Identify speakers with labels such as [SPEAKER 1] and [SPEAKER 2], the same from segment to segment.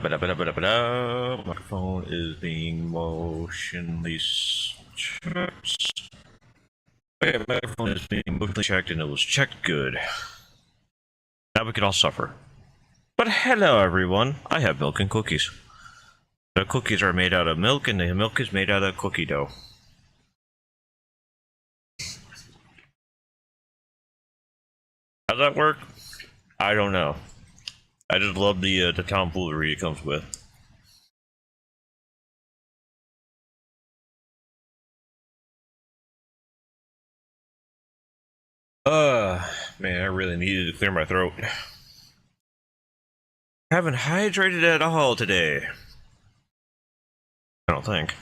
[SPEAKER 1] Microphone is being motionally checked. Okay, microphone is being motionally checked and it was checked good. Now we can all suffer. But hello everyone, I have milk and cookies. The cookies are made out of milk and the milk is made out of cookie dough. How's that work? I don't know. I just love the tomfoolery it comes with. Man, I really needed to clear my throat. I haven't hydrated at all today. I don't think.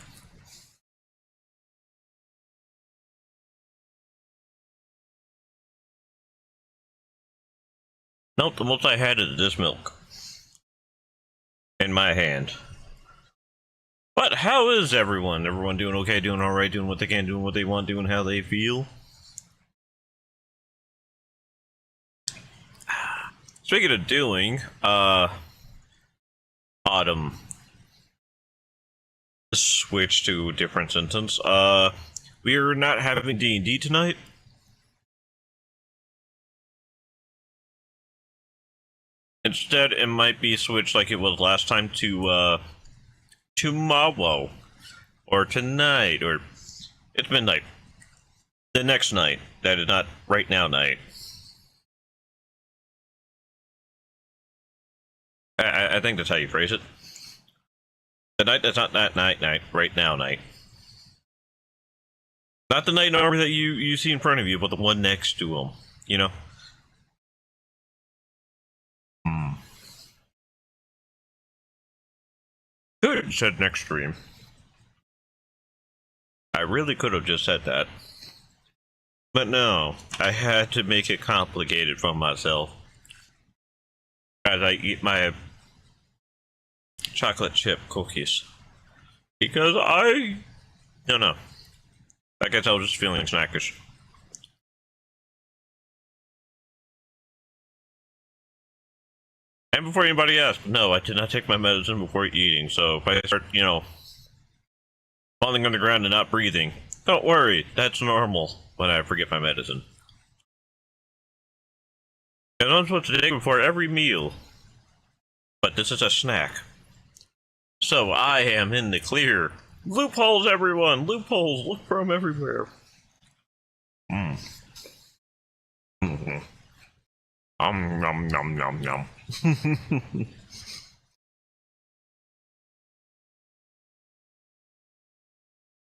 [SPEAKER 1] Nope, the most I had is this milk. In my hand. But how is everyone? Everyone doing okay, doing alright, doing what they can, doing what they want, doing how they feel? Speaking of doing, Autumn. Switch to a different sentence. We are not having D&D tonight. Instead, it might be switched like it was last time to, tomorrow. Or tonight, or... It's midnight. The next night. That is not right now night. I think that's how you phrase it. The night that's not that night, right now night. Not the night armor that you see in front of you, but the one next to him. You know? Could have said next stream. I really could have just said that. But no, I had to make it complicated for myself. As I eat my chocolate chip cookies. Because I don't know. I guess I was just feeling snackish. And before anybody asks, no, I did not take my medicine before eating, so if I start, you know, falling on the ground and not breathing, don't worry, that's normal when I forget my medicine. And I'm supposed to take before every meal. But this is a snack. So I am in the clear. Loopholes, everyone! Loopholes! Look for them everywhere. Nom nom nom nom.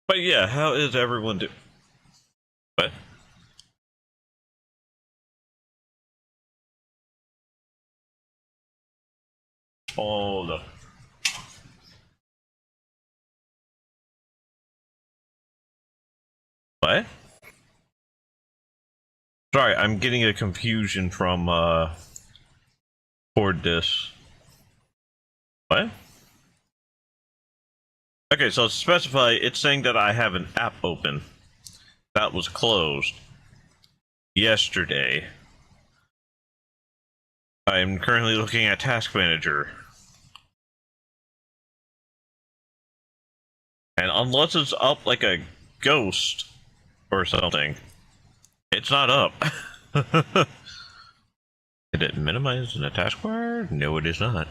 [SPEAKER 1] But yeah, how is everyone doing? What? Oh, no. What? Sorry, I'm getting a confusion from, toward this. What? Okay, so to specify, it's saying that I have an app open. That was closed yesterday. I'm currently looking at Task Manager. And unless it's up like a ghost or something, it's not up. Did it minimize in the taskbar? No, it is not.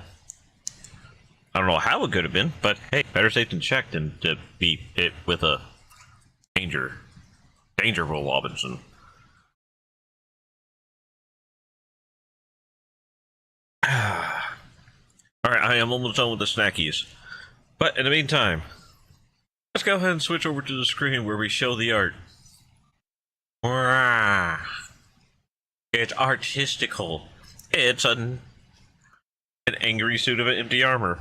[SPEAKER 1] I don't know how it could have been, but hey, better safe than checked than to be hit with a dangerful Robinson. Alright, I am almost done with the snackies. But in the meantime, let's go ahead and switch over to the screen where we show the art. It's artistical. It's an angry suit of empty armor.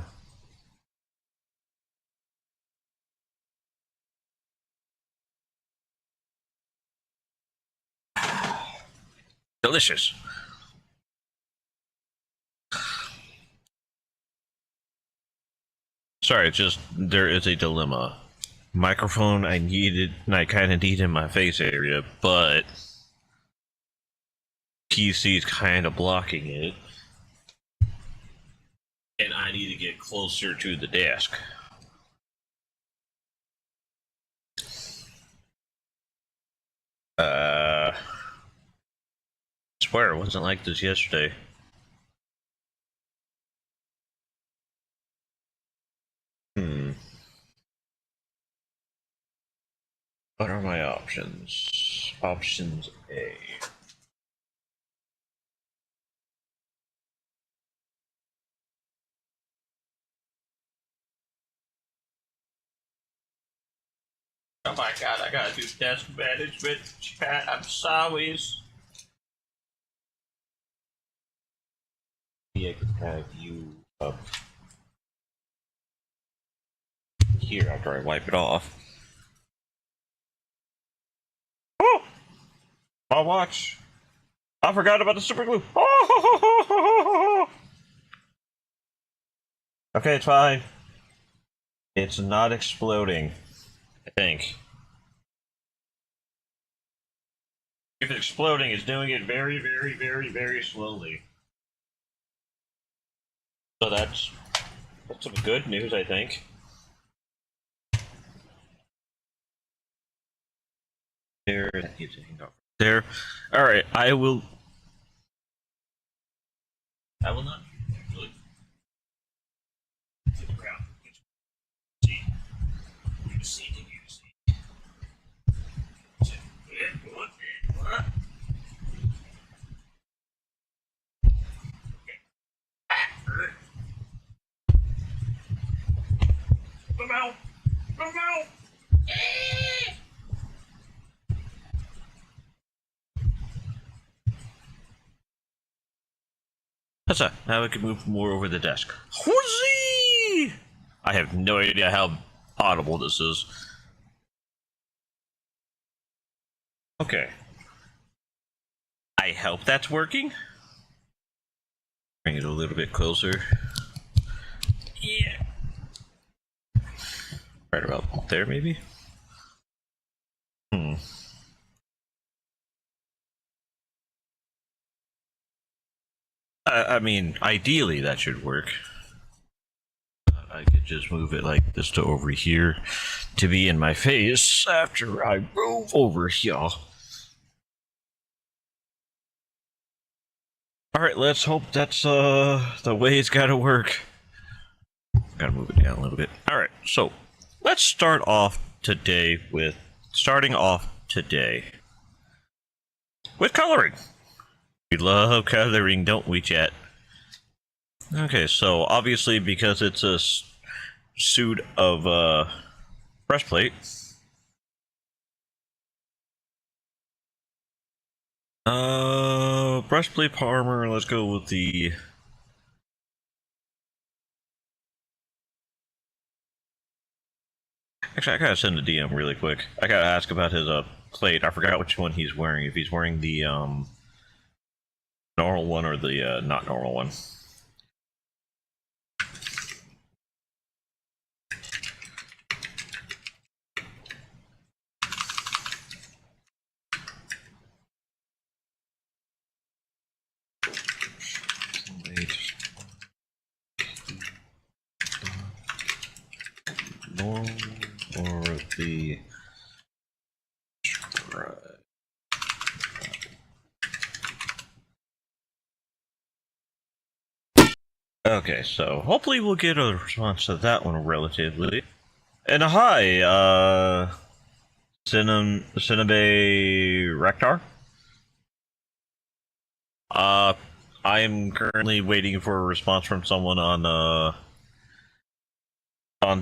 [SPEAKER 1] Delicious. Sorry, it's just there is a dilemma. Microphone I kind of need in my face area, but PC is kind of blocking it. And I need to get closer to the desk. I swear it wasn't like this yesterday. What are my options? Options A. Oh my god, I gotta do desk management chat. I'm sorry. I can have you up here after I wipe it off. Oh! My watch! I forgot about the super glue! Oh! Okay, it's fine. It's not exploding, I think. If it's exploding, it's doing it very, very, very, very slowly. So that's some good news, I think. There, that needs to hang up. There. All right, I will not actually to the ground. See, you see, you see. What? Come out! Come out! That's it. Now we can move more over the desk. Whoozee! I have no idea how audible this is. Okay. I hope that's working. Bring it a little bit closer. Yeah. Right about there, maybe? I mean, ideally that should work. I could just move it like this to over here to be in my face after I move over here. Alright, let's hope that's the way it's gotta work. Gotta move it down a little bit. Alright, so let's start off today with coloring. We love coloring, don't we, chat? Okay, so obviously because it's a suit of breastplate. Breastplate armor, let's go with the... Actually, I gotta send a DM really quick. I gotta ask about his plate. I forgot which one he's wearing. If he's wearing the normal one or the not normal one. Normal or the... Okay, so hopefully we'll get a response to that one relatively. And hi, Cinnabe Rektar. I am currently waiting for a response from someone on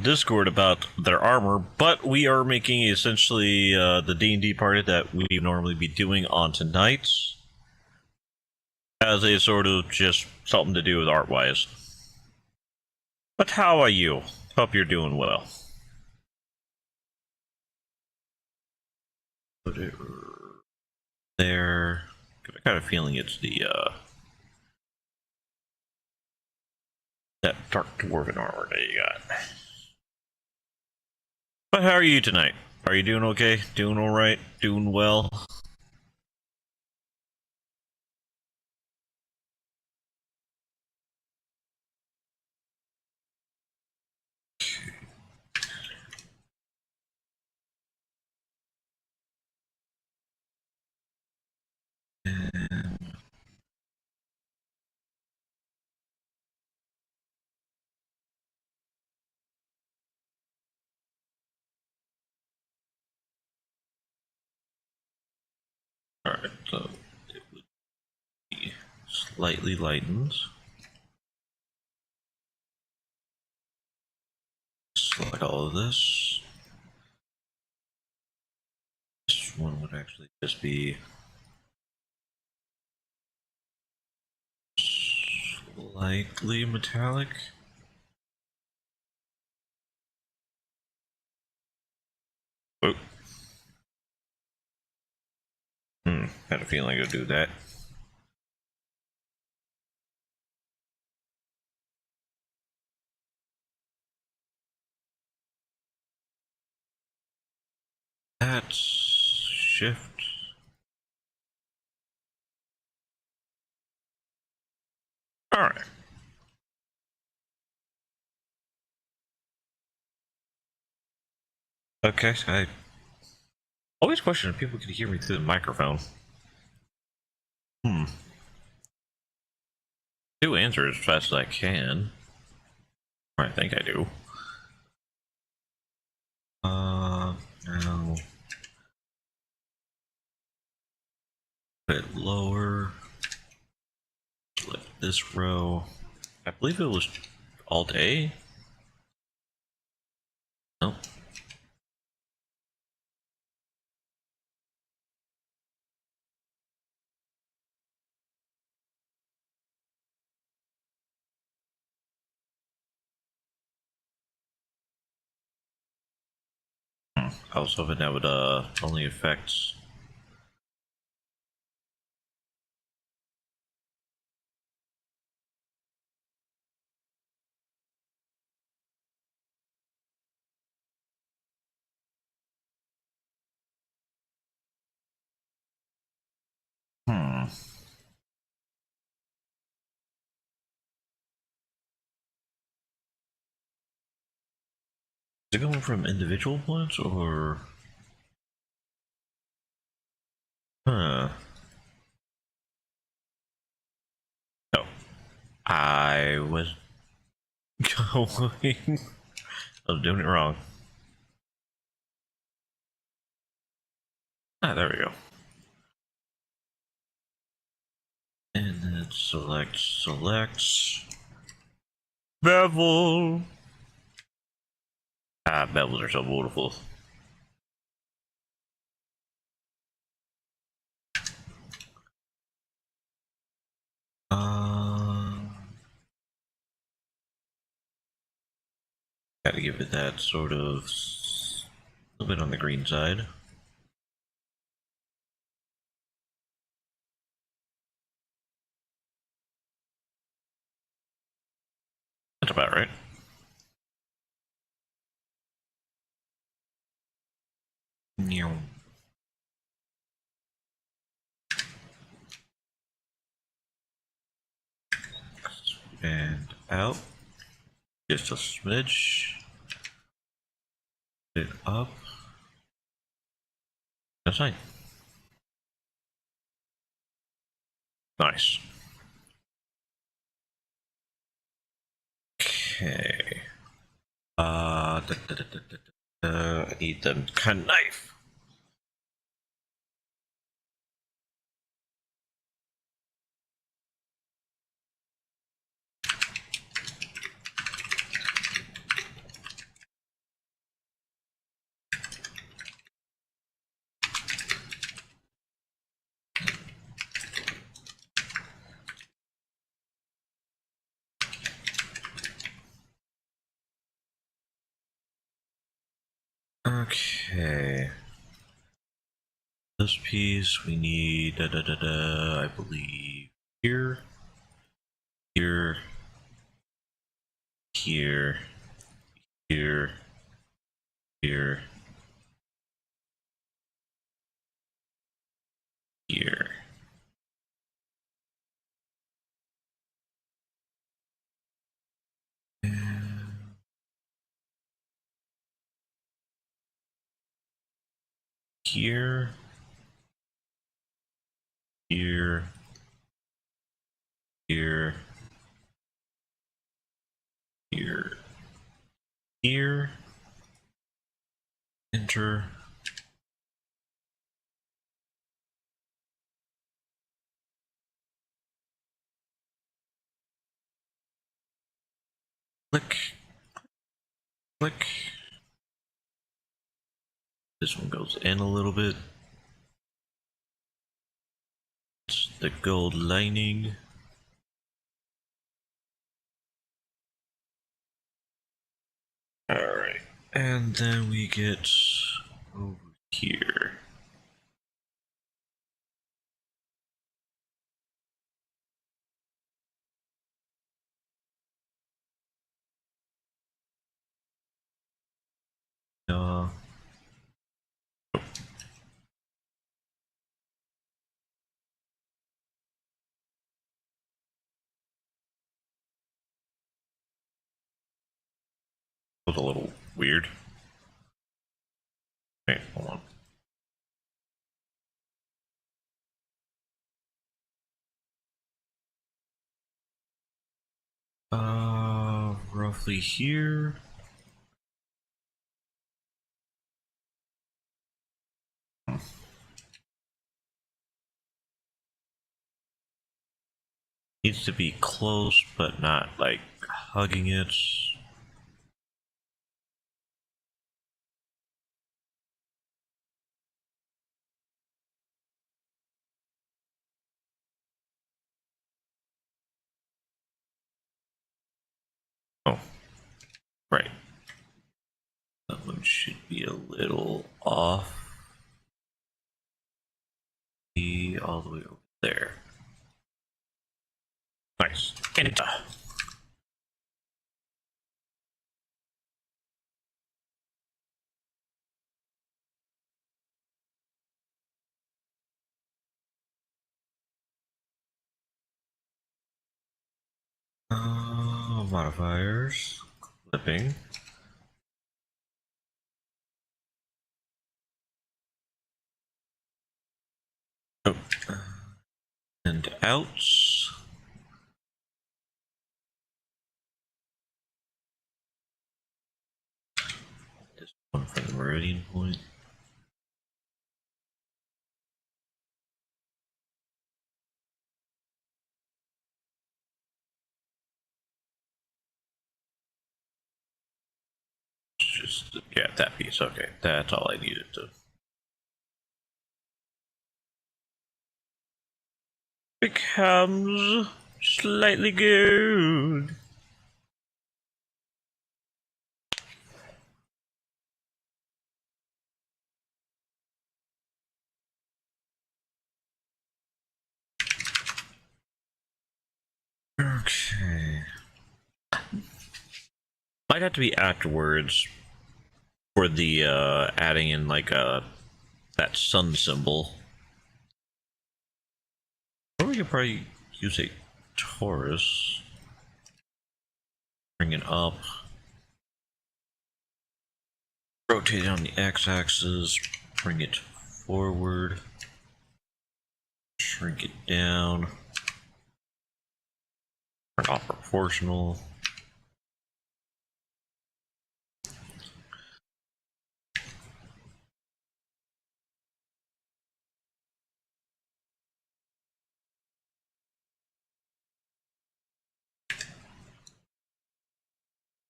[SPEAKER 1] Discord about their armor, but we are making essentially the D&D party that we normally be doing on tonight as a sort of just something to do with art-wise. But how are you? Hope you're doing well. There, I got a feeling it's the that dark dwarven armor that you got. But how are you tonight? Are you doing okay? Doing alright? Doing well? And alright, so it would be slightly lightened. Select all of this. This one would actually just be slightly metallic. Oh. Had a feeling I'd do that. That's shift. Alright. Okay, I always question if people can hear me through the microphone. Do answer as fast as I can. Or I think I do. Now put it lower. Select this row. I believe it was Alt A. Nope. I was hoping that would only affect. Is it going from individual points or? Huh. No. I was going. I was doing it wrong. Ah, there we go. And then select bevel. Ah, bevels are so beautiful. Gotta give it that sort of a little bit on the green side. That's about right. And out. Just a smidge. It up. That's fine. Nice. Okay. I need the knife. Okay. This piece we need, I believe, here, here, here, here, here, here. Here. here, here, here, here. Enter. Click, click. This one goes in a little bit. It's the gold lining. Alright, and then we get over here. Was a little weird. Okay, hold on. Roughly here. Needs to be close, but not like hugging it. Oh, right. That one should be a little off. Be all the way over there. Nice. Enter. Modifiers. Clipping. Oh. And outs. This one for the meridian point. Just, yeah, that piece. Okay, that's all I needed to. Becomes slightly good. Okay. Might have to be afterwards for the adding in like that sun symbol. Or we could probably use a torus. Bring it up. Rotate it on the x-axis. Bring it forward. Shrink it down. Turn off proportional.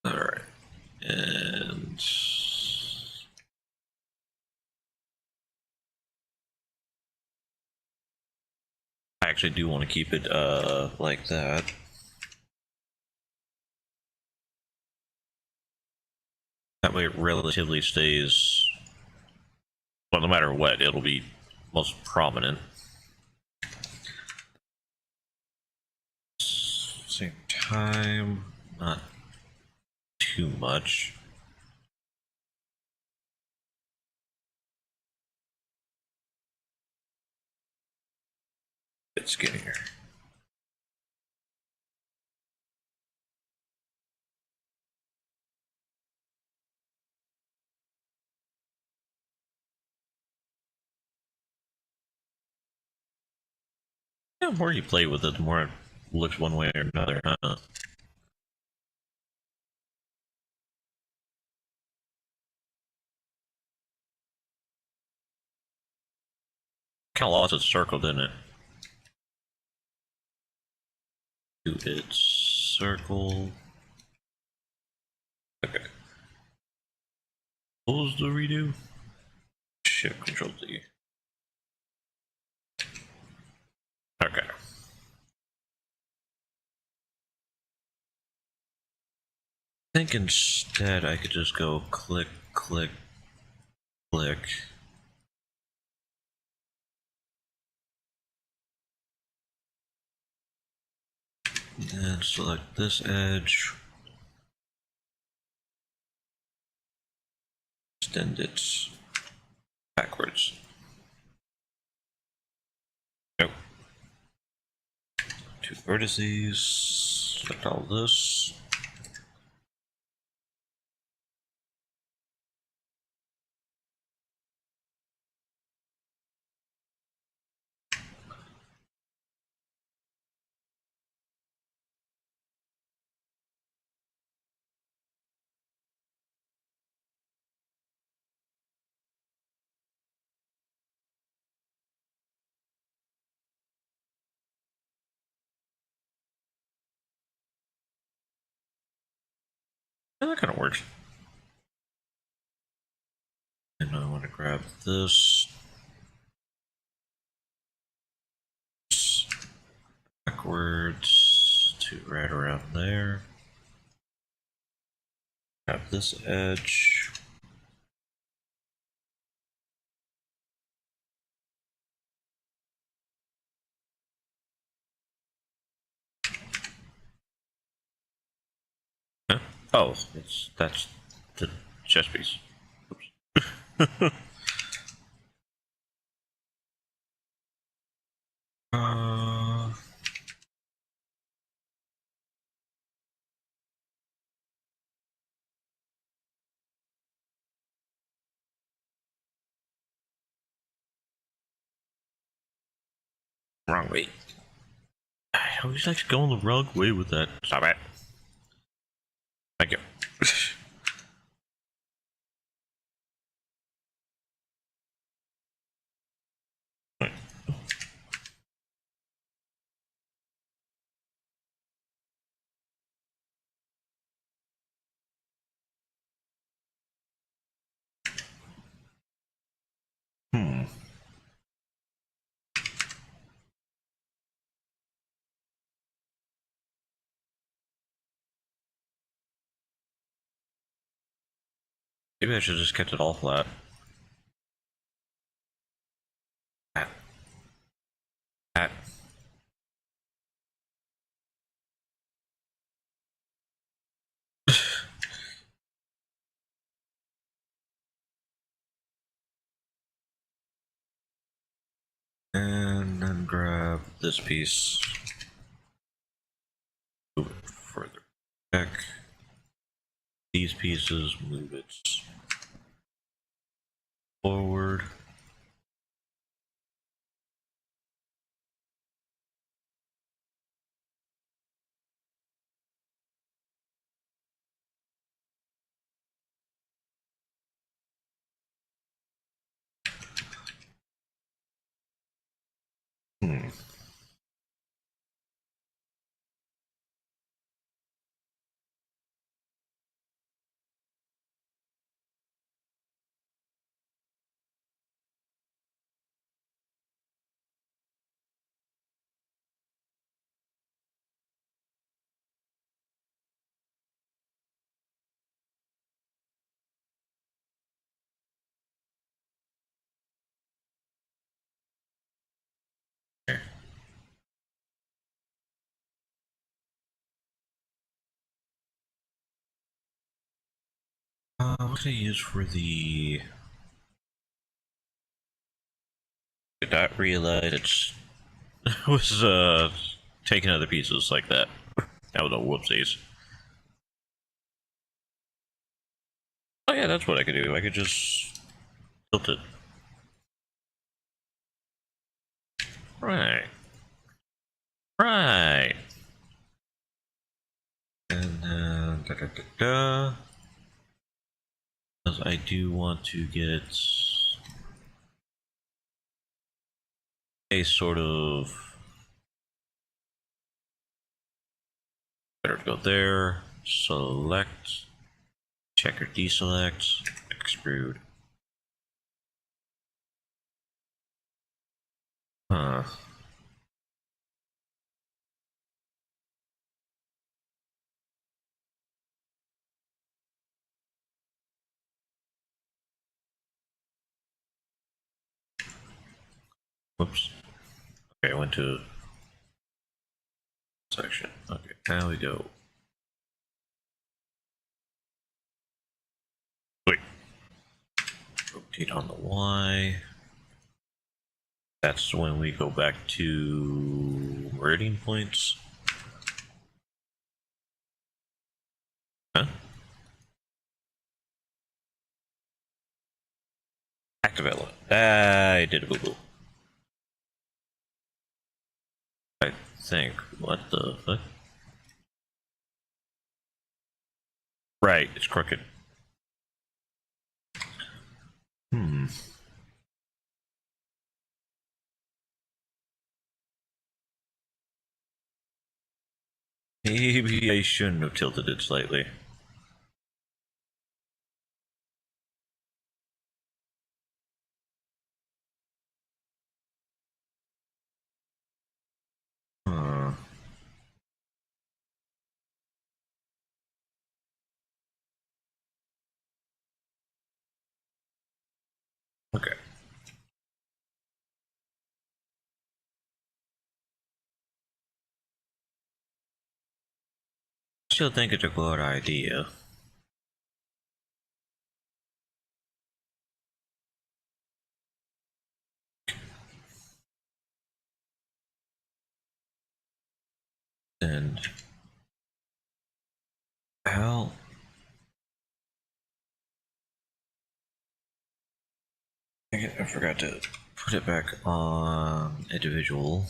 [SPEAKER 1] Alright. And I actually do want to keep it like that. That way it relatively stays, well, no matter what, it'll be most prominent. Same time, not too much. Bit skinnier. Yeah, the more you play with it, the more it looks one way or another, huh? Kind of lost its circle, didn't it? To its circle. Okay. What was the redo? Shift Control D. Okay. I think instead I could just go click, click, click. And select this edge. Extend it backwards. Nope. Two vertices. Select all this. Yeah, that kind of works. And I want to grab this. Backwards to right around there. Grab this edge. Huh? Oh, that's the chest piece. Oops. uh, wrong way. I always like to go the wrong way with that. Stop it. Thank you. Hmm. Maybe I should have just kept it all flat. Hat. Hat. And then grab this piece. Move it further back. These pieces, move it forward. Hmm. What can I use for the... Did not realize it's... was, taking other pieces like that. That was a whoopsies. Oh yeah, that's what I could do. I could just... tilt it. Right. Right. And then because I do want to get a sort of better go there. Select, check or deselect, extrude. Huh. Whoops. Okay, I went to section. Okay, now we go. Wait. Rotate on the Y. That's when we go back to meridian points. Huh? Activate it. I did a boo-boo. I think. What the fuck? Right, it's crooked. Hmm. Maybe I shouldn't have tilted it slightly. Huh. Okay. Still think it's a good idea. And how? I forgot to put it back on individual.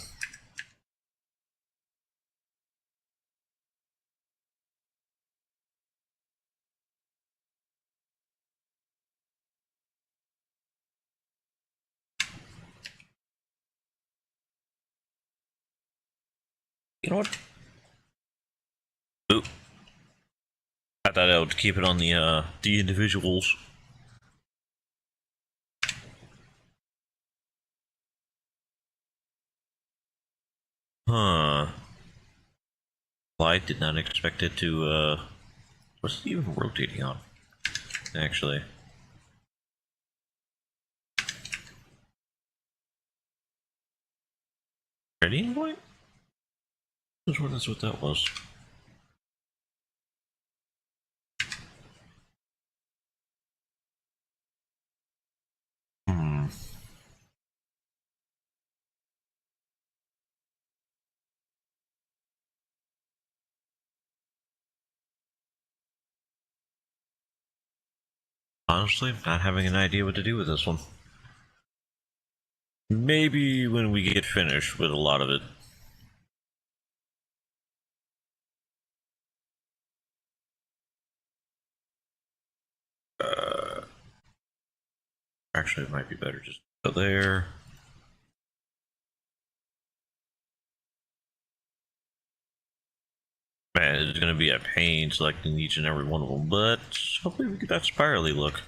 [SPEAKER 1] You know what? Oop. I thought I would keep it on the individuals. Huh. Well, I did not expect it to, what's it even rotating on? Actually. Meridian point? I was wondering that's what that was. Hmm. Honestly, not having an idea what to do with this one. Maybe when we get finished with a lot of it. Actually, it might be better just go there. Man, it's gonna be a pain selecting each and every one of them, but hopefully we get that spirally look.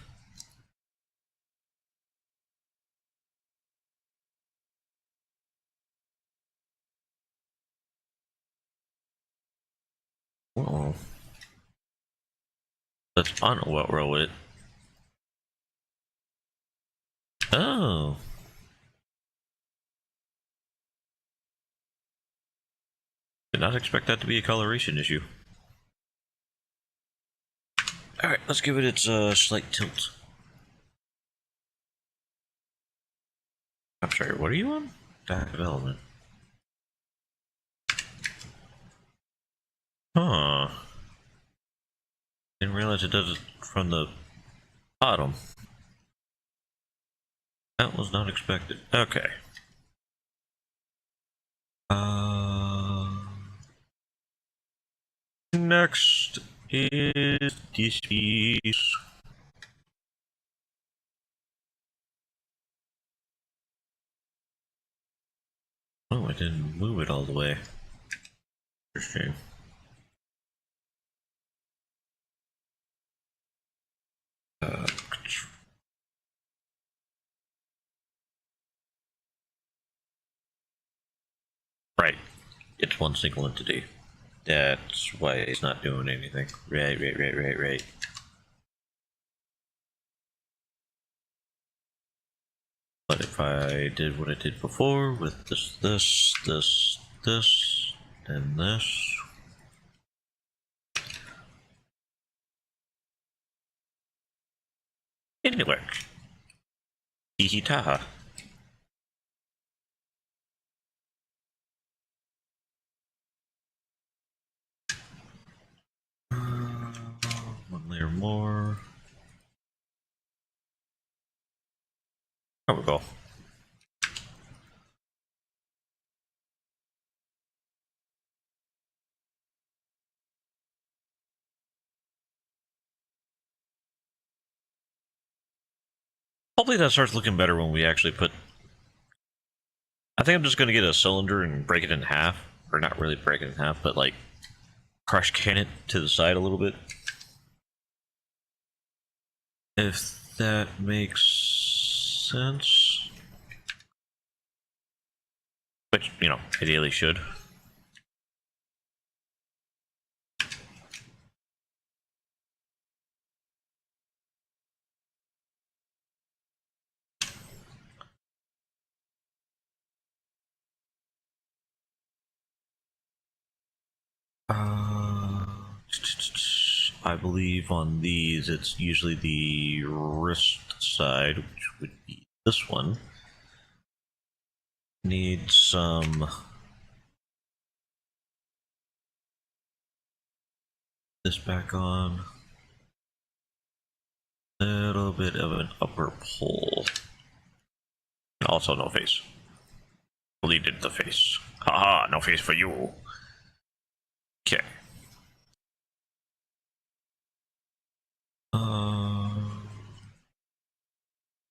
[SPEAKER 1] Well, let's on what row with it. Oh. Did not expect that to be a coloration issue. Alright, let's give it its slight tilt. I'm sorry, what are you on? Back development. Huh. Didn't realize it does it from the bottom. That was not expected. Okay. Next is this piece. Oh, I didn't move it all the way. Interesting. Right. It's one single entity. That's why it's not doing anything. Right. But if I did what I did before with this, and this. It works. Hee taha. One layer more. There we go. Hopefully that starts looking better when we actually put... I think I'm just going to get a cylinder and break it in half. Or not really break it in half, but like crush can it to the side a little bit. If that makes sense. Which, you know, ideally should. I believe on these it's usually the wrist side, which would be this one. Need some... this back on. A little bit of an upper pull. Also no face. Deleted the face. Haha, no face for you. Okay.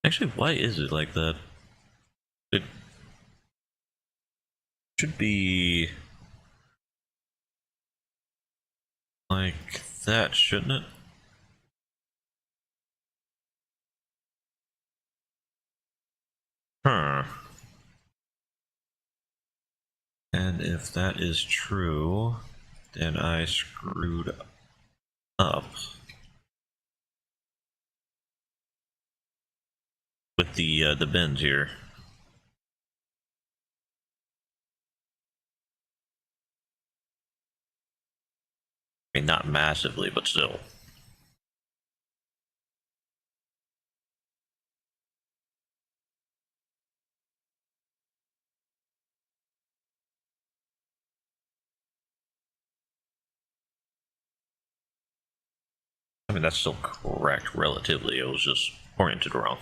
[SPEAKER 1] Actually, why is it like that? It should be like that, shouldn't it? Huh. And if that is true, then I screwed up with the bends here. I mean, not massively, but still. I mean, that's still correct relatively. It was just oriented wrong.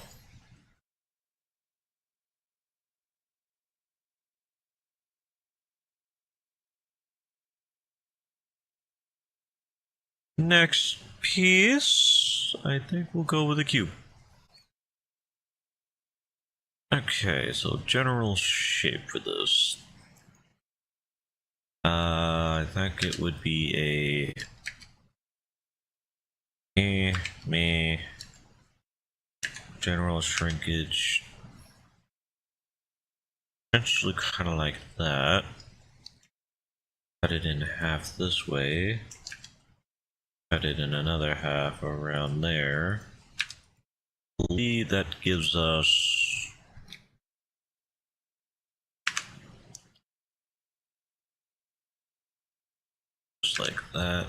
[SPEAKER 1] Next piece, I think we'll go with a cube. Okay, so general shape for this. I think it would be me, general shrinkage. Essentially kind of like that. Cut it in half this way. Cut it in another half around there. I believe that gives us... just like that.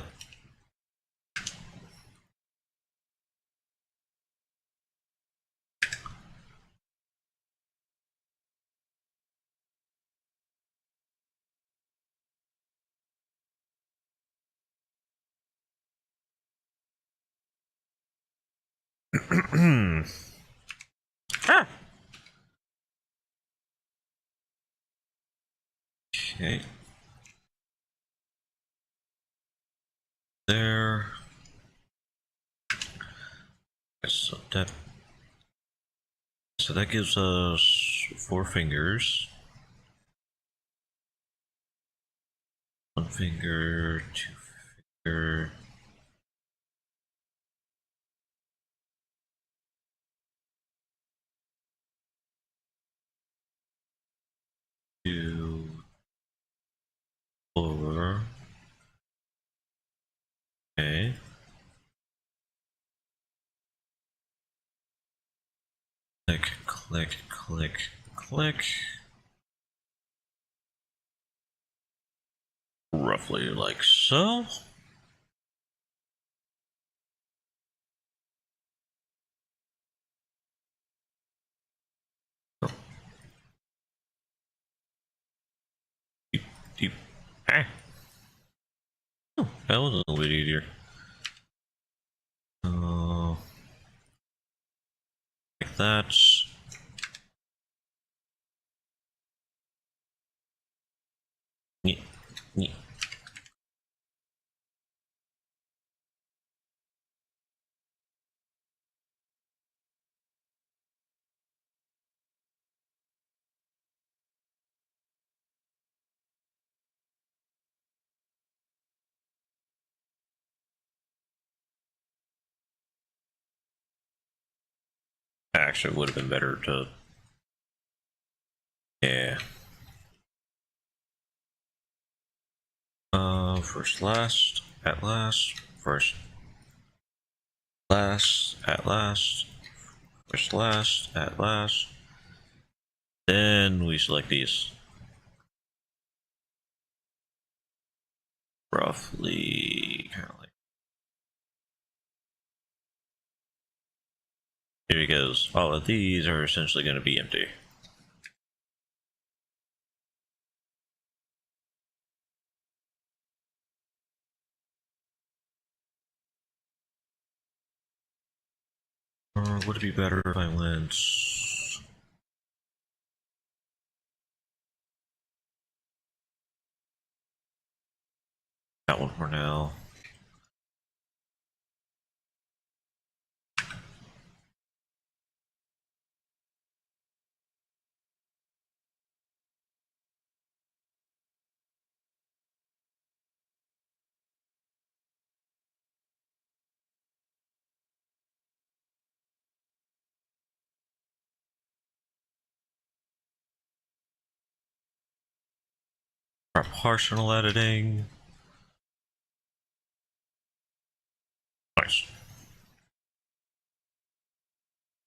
[SPEAKER 1] Ah! Okay. there. So that gives us 4 fingers. 1 finger, 2 finger. Two, 4. Okay. Click, click, click, click. Roughly like so. Deep, deep. Ah. Oh, that was a little bit easier. Like that. Yeah, yeah. Actually, would have been better to. Yeah. First, last, at last, first, last, at last, first, last, at last. Then we select these. Roughly, kind of like. Here he goes. All of these are essentially going to be empty. Or would it be better if I went that one for now? Our partial editing. Nice.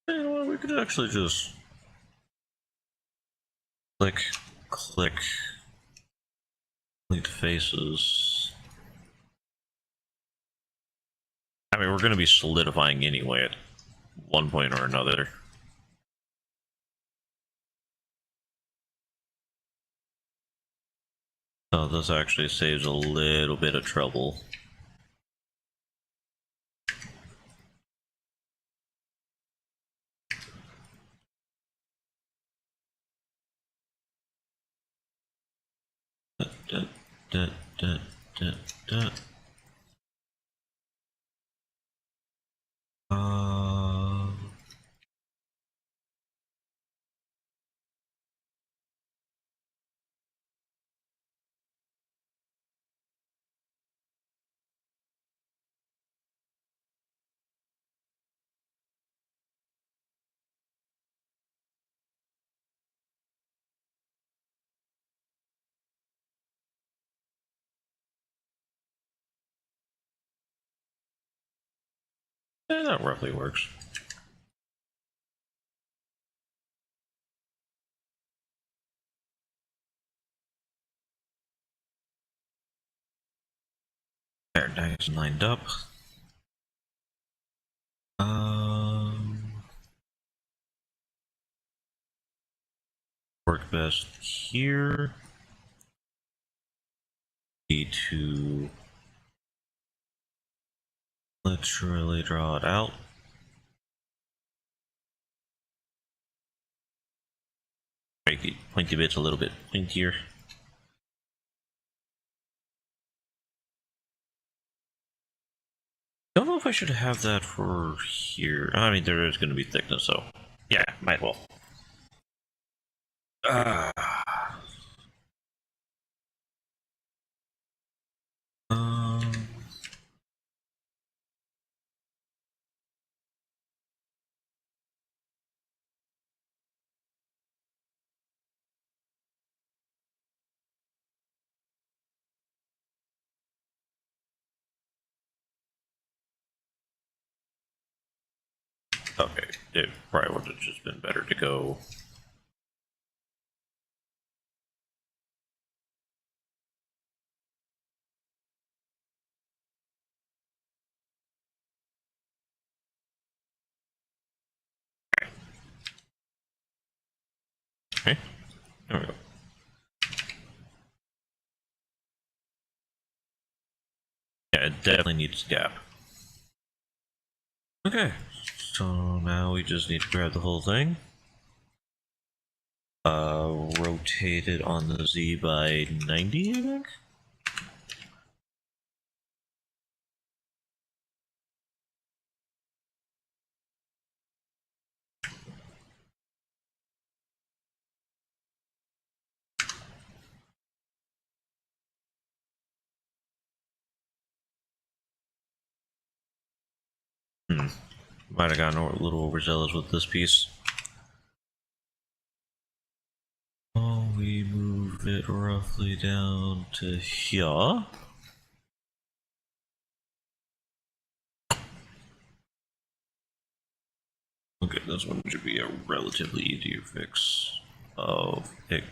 [SPEAKER 1] You know what, we could actually just click, click, delete faces. I mean, we're going to be solidifying anyway at one point or another. So this actually saves a little bit of trouble. Da, da, da, da, da. That roughly works. There, nice and lined up. Work best here. Need to literally draw it out. Make the pointy bits a little bit pointier. Don't know if I should have that for here. I mean, there is going to be thickness, so yeah, might well. Uh, um, okay, it probably would have just been better to go. Okay, there we go. Yeah, it definitely needs gap. Okay, so now we just need to grab the whole thing. Rotate it on the Z by 90, I think? Might have gotten a little overzealous with this piece. Oh, we move it roughly down to here. Okay, this one should be a relatively easier fix. Oh, it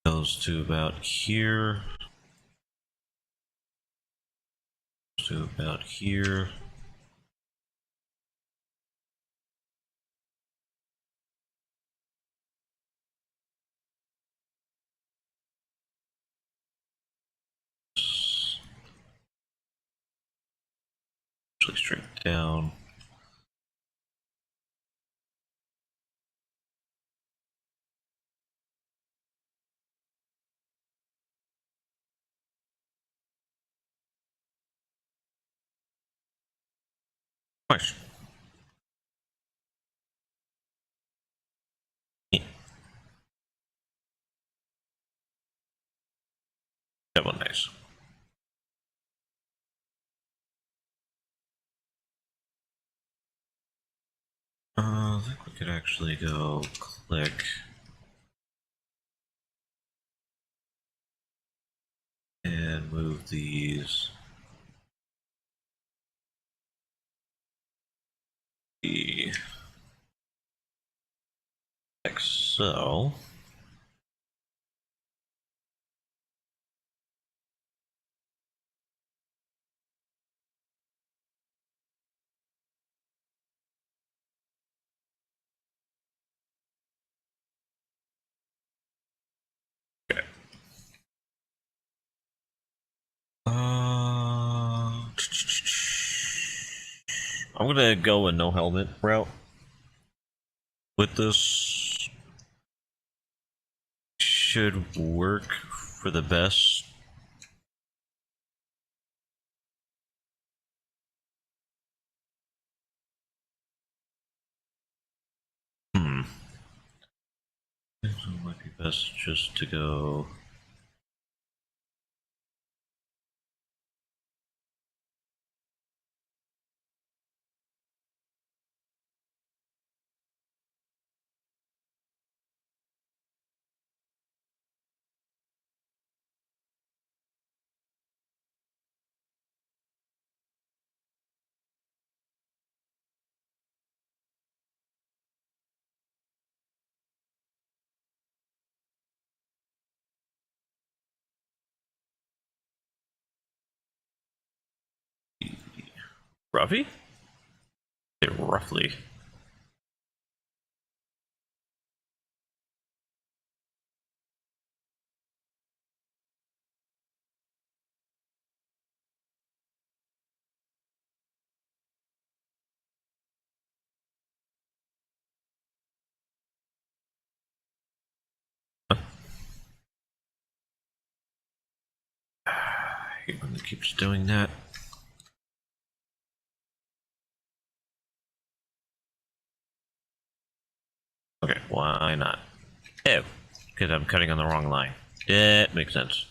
[SPEAKER 1] goes to about here. To about here. Actually, straight down. Nice. Yeah, that one nice. I think we could actually go click and move these. Like so. Okay. I'm gonna go a no helmet route with this. Should work for the best. Hmm. It might be best just to go. Ruffy? Roughly. hate when it keeps doing that. Okay, why not? Oh, because I'm cutting on the wrong line. That makes sense.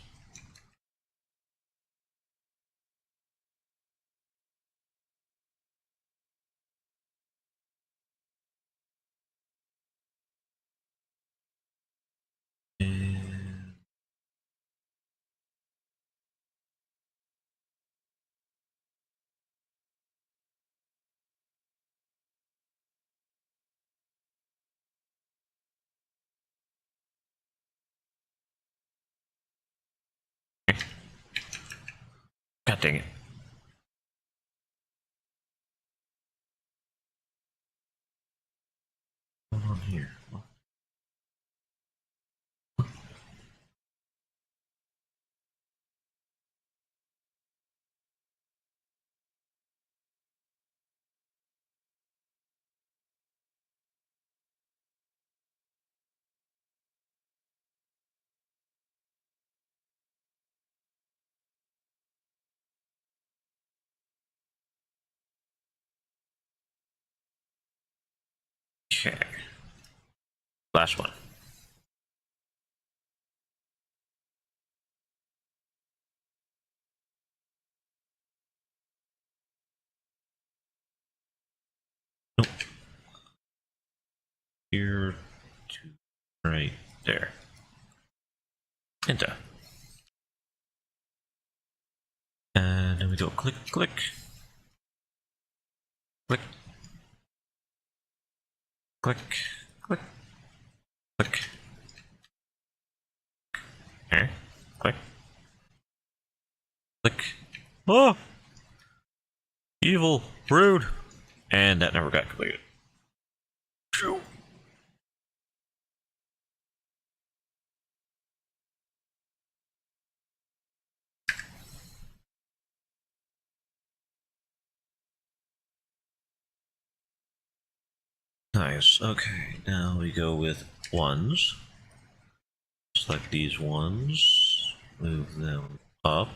[SPEAKER 1] And God dang it. What's going on here? Okay. Last one. Nope. Here to right there. Enter. And then we go click, click, click, click, click, click. Eh? Click, click. Oh! Evil, rude. And that never got completed. Shoo. Nice. Okay, now we go with ones. Select these ones. Move them up.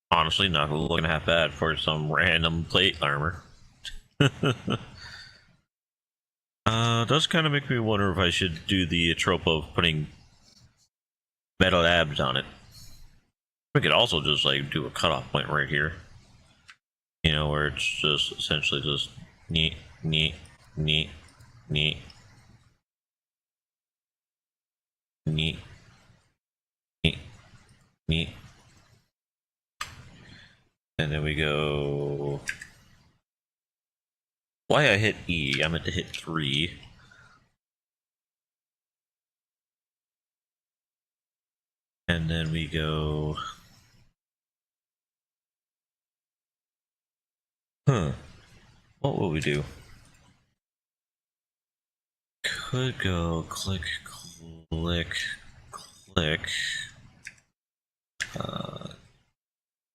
[SPEAKER 1] Honestly, not looking half bad for some random plate armor. Does kind of make me wonder if I should do the trope of putting metal abs on it. We could also just like do a cutoff point right here. You know, where it's just essentially just neat, neat, neat, neat, neat, neat, neat. And then we go. Why I hit E? I meant to hit 3. And then we go. Huh. What will we do? Could go click, click, click.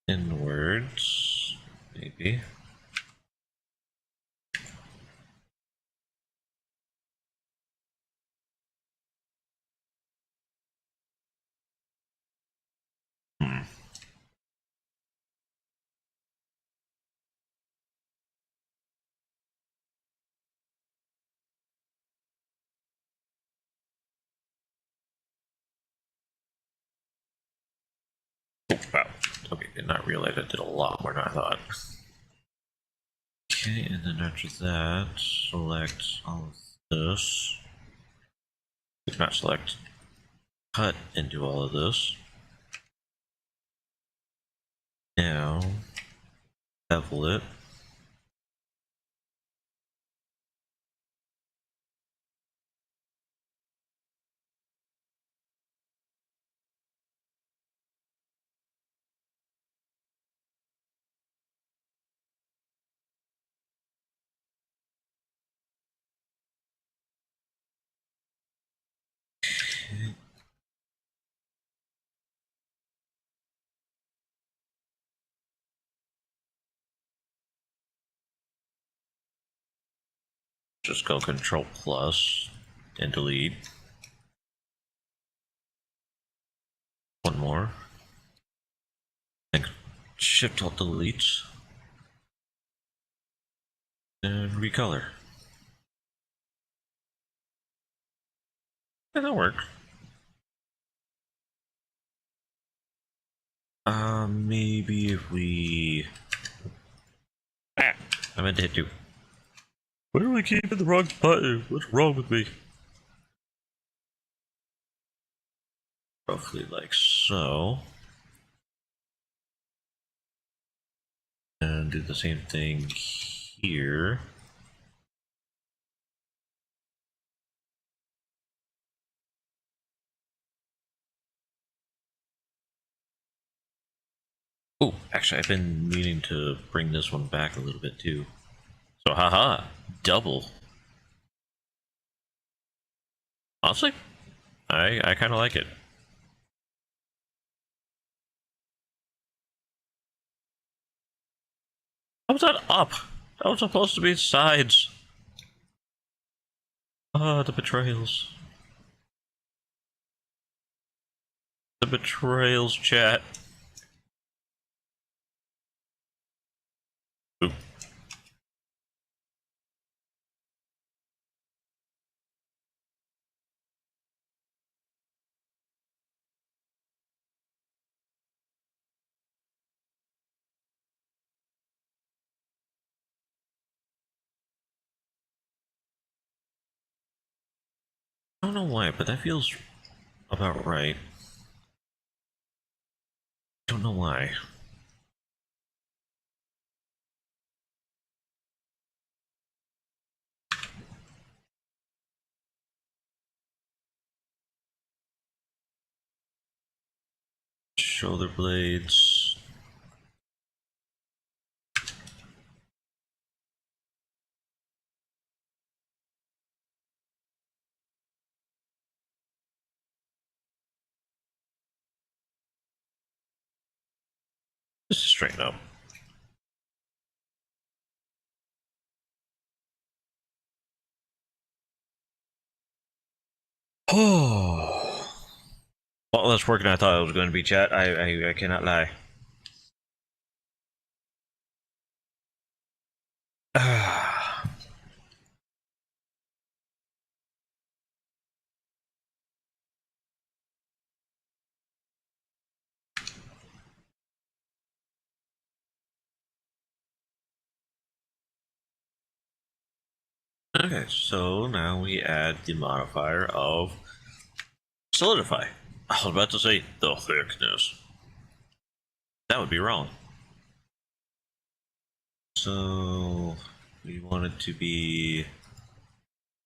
[SPEAKER 1] Inwards, maybe. Hmm. Oh, wow. Okay, did not realize I did a lot more than I thought. Okay, and then after that, select all of this. Not select. Cut and do all of this. Now, bevel it. Just go Control Plus and delete. One more. And Shift Alt Delete. And recolor. That'll work. Maybe if we... Ah! I meant to hit you. Why do I keep hitting the wrong button? What's wrong with me? Roughly like so. And do the same thing here. Oh, actually, I've been meaning to bring this one back a little bit too. So, haha, double. Honestly, I kind of like it. How was that up? That was supposed to be sides. Ah, the betrayals. The betrayals, chat. Oop. I don't know why, but that feels about right. Don't know why. Shoulder blades. Just straighten up. Oh. Well, less work than I thought it was going to be, chat. I cannot lie. Okay, so now we add the modifier of solidify. I was about to say the thickness. That would be wrong. So we want it to be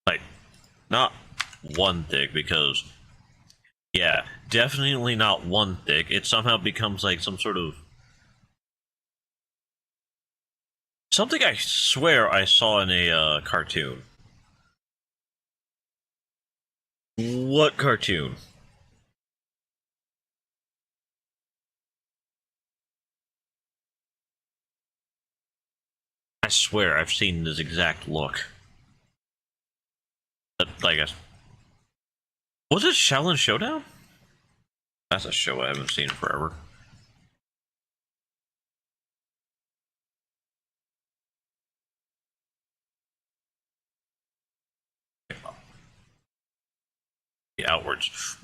[SPEAKER 1] like not one thick, because yeah, definitely not one thick. It somehow becomes like some sort of something I swear I saw in a cartoon. What cartoon? I swear I've seen this exact look. Like, was it Shaolin Showdown? That's a show I haven't seen in forever. The outwards.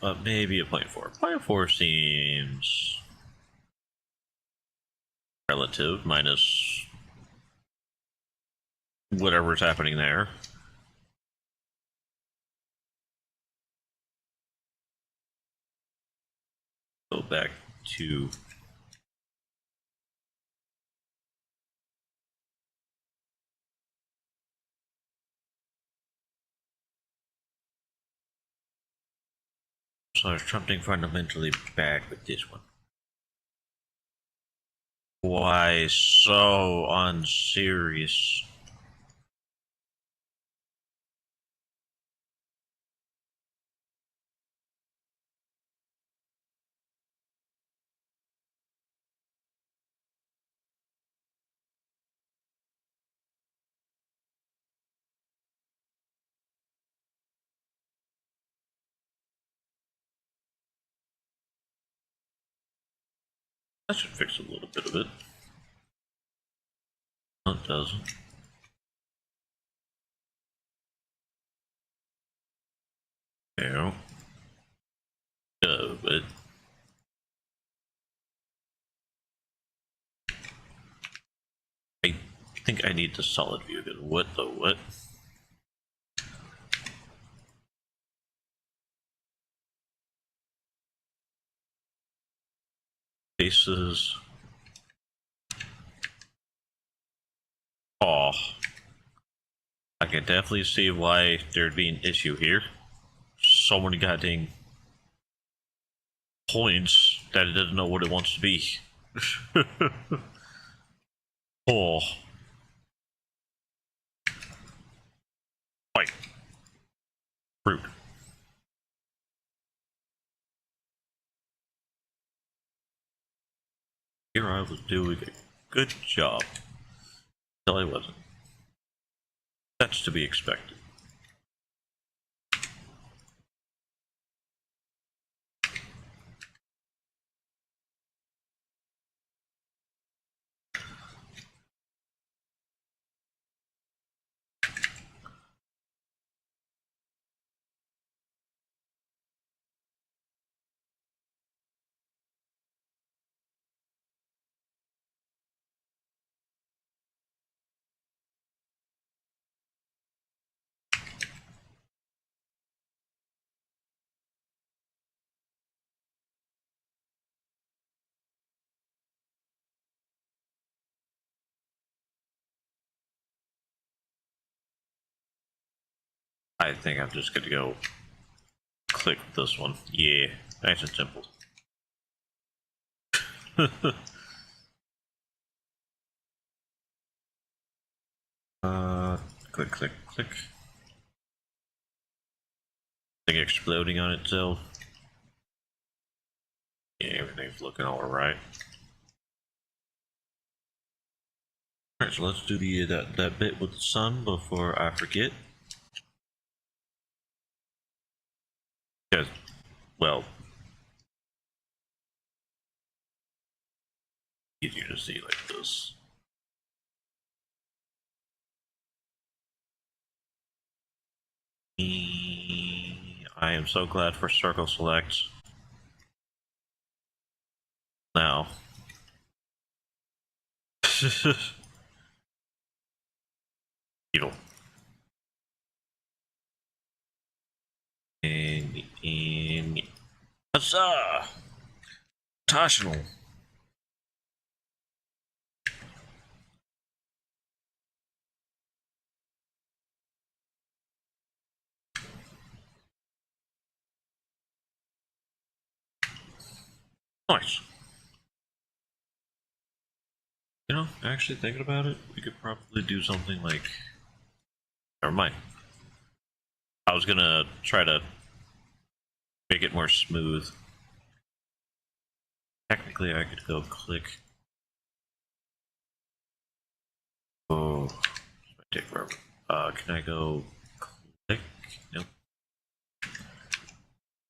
[SPEAKER 1] But maybe a 0.4. 0.4 seems relative, minus whatever's happening there. Go back to so there's something fundamentally bad with this one. Why so unserious? That should fix a little bit of it. No, it doesn't. No. But I think I need the solid view again. What the what? Faces. Oh. I can definitely see why there'd be an issue here. So many goddamn points that it doesn't know what it wants to be. Oh. Fight. Rude. Here I was doing a good job. No, I wasn't. That's to be expected. I think I'm just gonna go click this one. Yeah, nice and simple. Click, click, click. Thing exploding on itself. Yeah, everything's looking alright. Alright, so let's do the that bit with the sun before I forget. Because, well, easier to see like this. I am so glad for circle select. Now. Beetle. And huzzah! Tashnal. Nice. You know, actually thinking about it, we could probably do something like. Never mind. I was gonna try to make it more smooth. Technically, I could go click. Oh, this might take forever. Can I go click? Nope.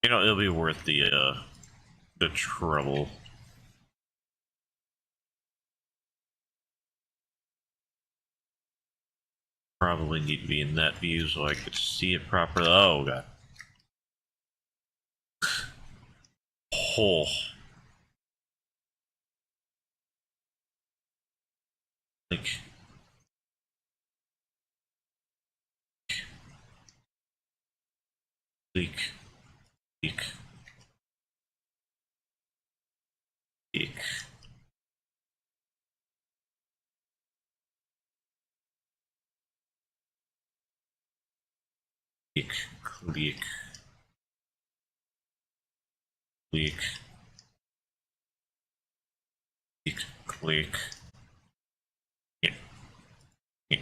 [SPEAKER 1] You know, it'll be worth the trouble. Probably need to be in that view so I could see it properly. Oh god. Oh. Like. Leak. Leak. Leak. Leak. Leak. Leak. Leak. Leak. Yeah. Yeah.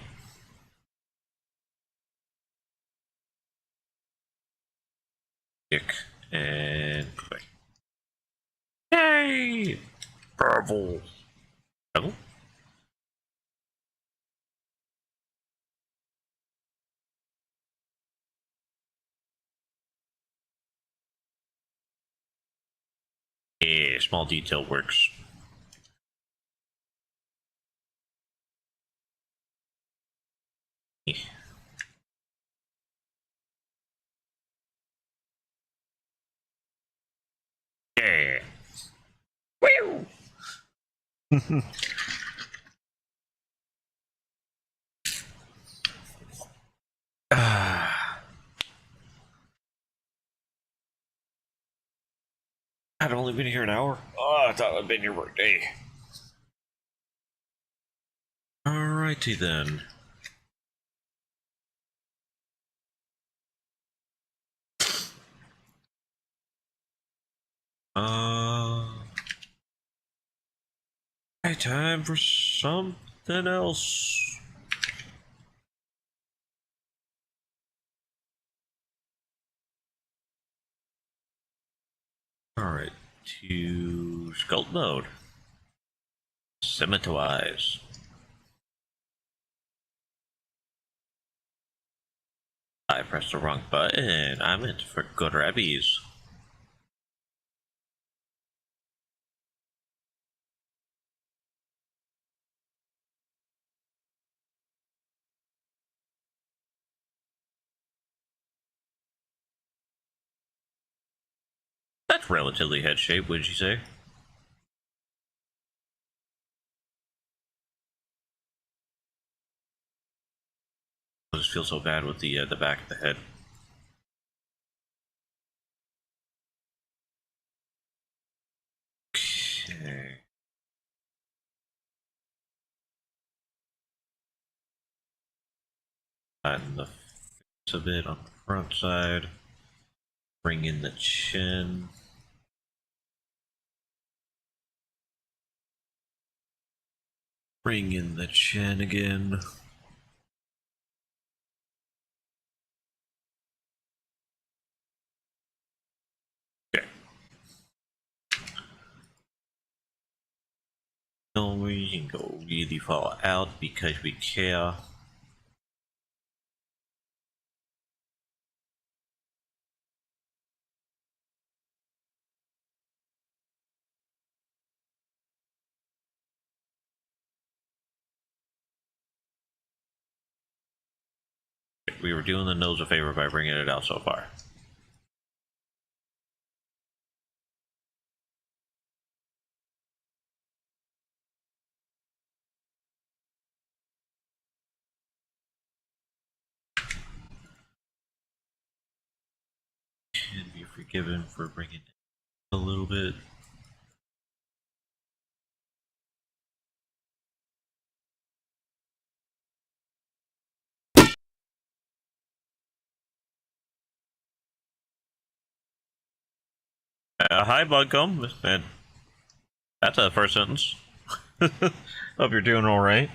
[SPEAKER 1] Leak. And click. Yay! Purple. Purple? Yeah, small detail works. Yeah. Woo! I'd only been here an hour. Oh, I thought it'd been your workday. Alrighty then. Time for something else. Alright, to sculpt mode. Cementalize. I pressed the wrong button. I meant for good rabbies. That's relatively head shape, would you say? I just feel so bad with the back of the head. Okay. Flatten the face a bit on the front side. Bring in the chin. Bring in the chin again. Okay. No, we can go really far out because we care. We were doing the nose a favor by bringing it out so far. Can be forgiven for bringing it a little bit. Hi, Bugcomb. Man, that's a first sentence. Hope you're doing all right.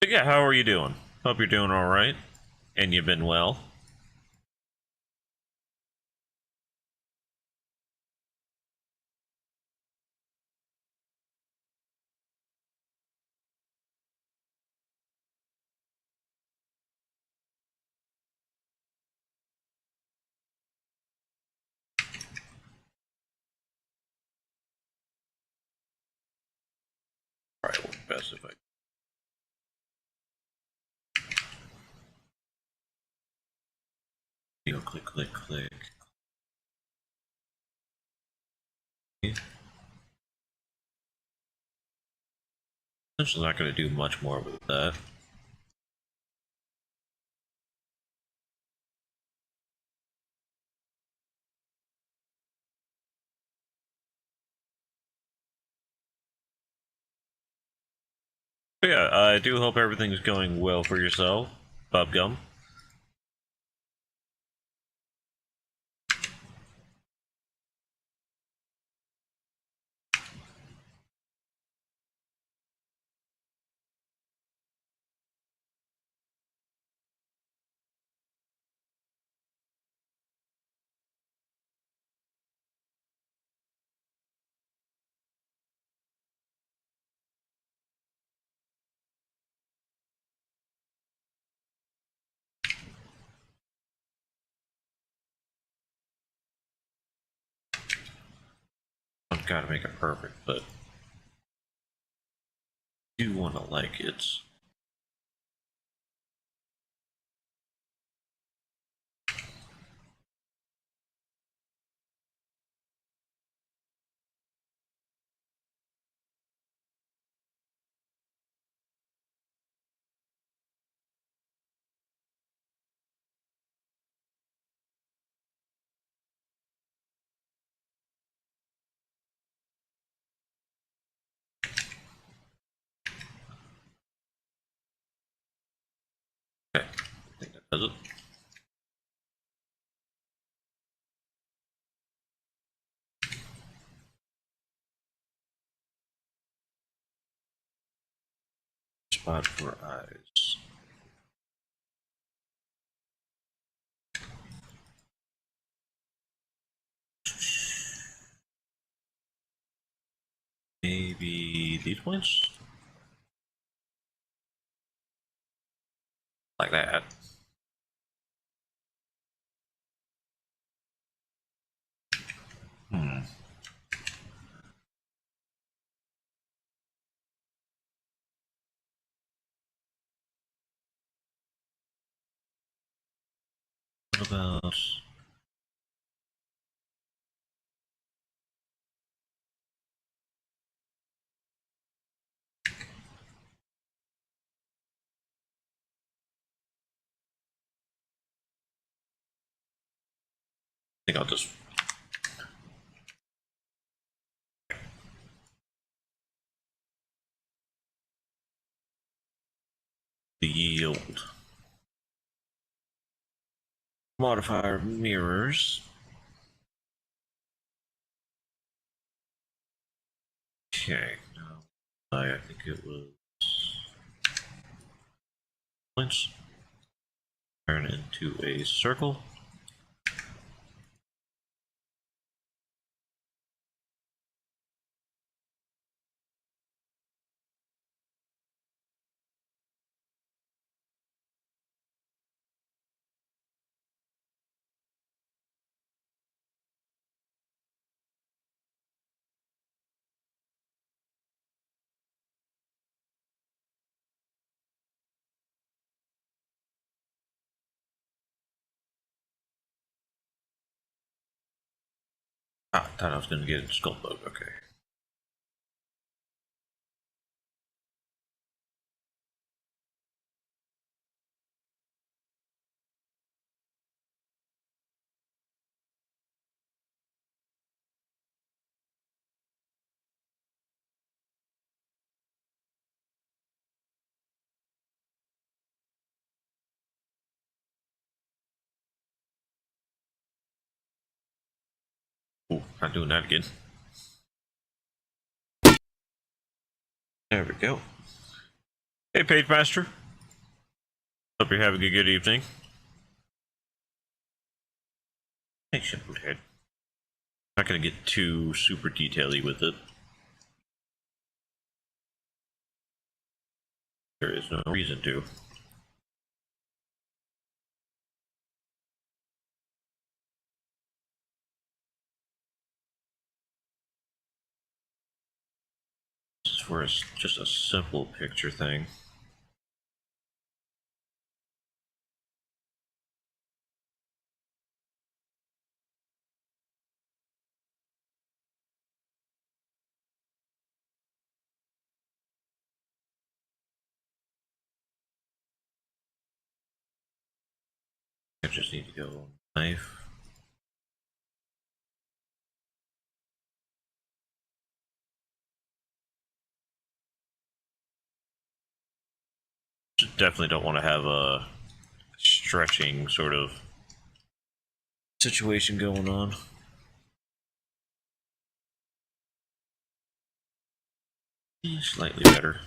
[SPEAKER 1] Yeah, how are you doing? Hope you're doing all right, and you've been well. All right, well, best if I. You know, click, click, click. Essentially, not going to do much more with that. But yeah, I do hope everything's going well for yourself, Bob Gum. gotta make it perfect, but I do want to like it. Okay, I think that does it. Spot for eyes. Maybe these points? Like that. Hmm. What about... I think I'll just... The yield. Modifier mirrors. Okay, now I think it was points. Turn into a circle. Ah, thought I was gonna get in sculpt mode, okay. Ooh, not doing that again. There we go. Hey, Page Master. Hope you're having a good evening. Hey, Simplehead. Not gonna get too super detaily with it. There is no reason to. This is for just a simple picture thing. I just need to go knife. Definitely don't want to have a stretching sort of situation going on. Slightly better.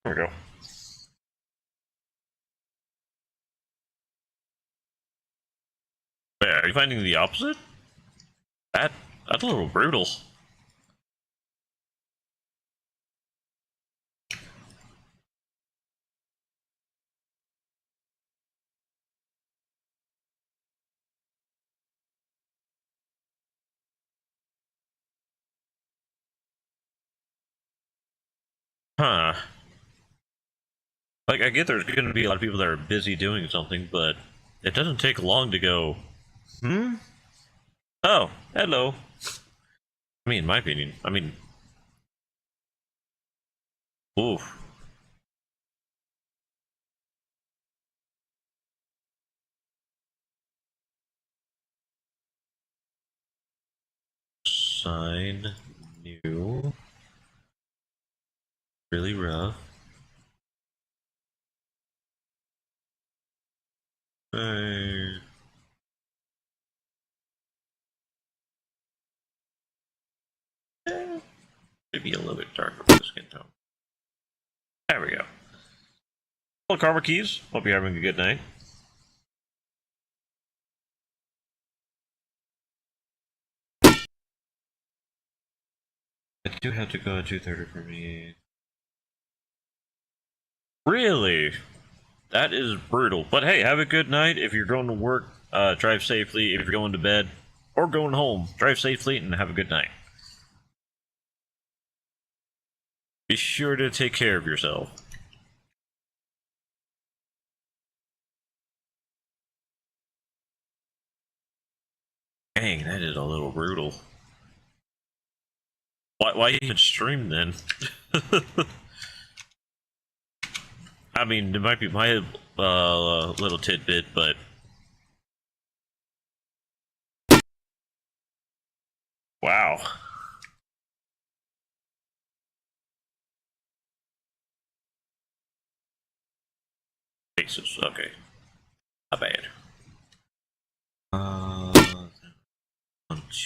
[SPEAKER 1] There we go. Wait, are you finding the opposite? That's a little brutal. Huh. Like, I get there's going to be a lot of people that are busy doing something, but it doesn't take long to go, hmm? Oh, hello. I mean, in my opinion, oof. Sign new. Really rough. Uh, maybe a little bit darker for the skin tone. There we go. Hello, Karma Keys. Hope you're having a good night. I do have to go at 2:30 for me. Really? That is brutal. But hey, have a good night. If you're going to work, drive safely. If you're going to bed or going home, drive safely and have a good night. Be sure to take care of yourself. Dang, that is a little brutal. Why even stream then? I mean, it might be my little tidbit, but wow. Faces, okay. Not bad. On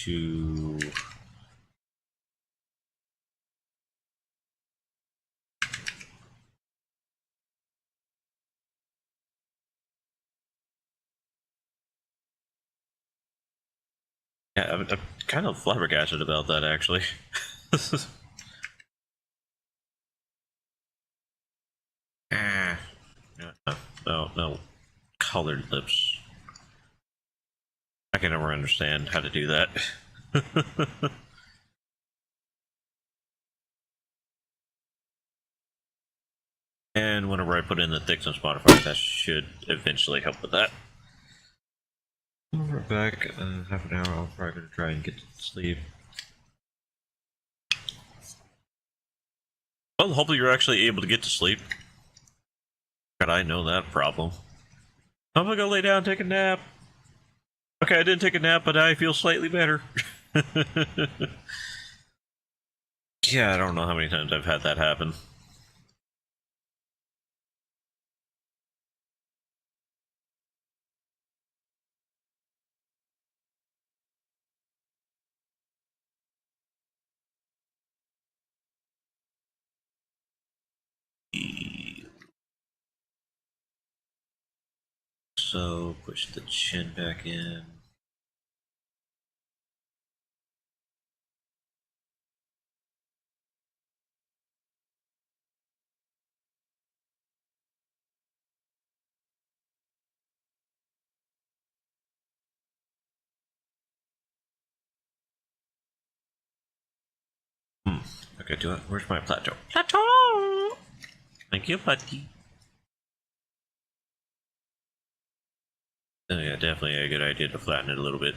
[SPEAKER 1] to... Yeah, I'm kind of flabbergasted about that, actually. Ah, no, colored lips. I can never understand how to do that. And whenever I put in the thickness modifier, that should eventually help with that. We're back in half an hour. I'm probably gonna try and get to sleep. Well, hopefully you're actually able to get to sleep. God, I know that problem. I'm gonna go lay down and take a nap. Okay, I didn't take a nap, but I feel slightly better. Yeah, I don't know how many times I've had that happen. So, push the chin back in. Okay, do it. Where's my plateau? Plateau! Thank you, buddy. Oh yeah, definitely a good idea to flatten it a little bit.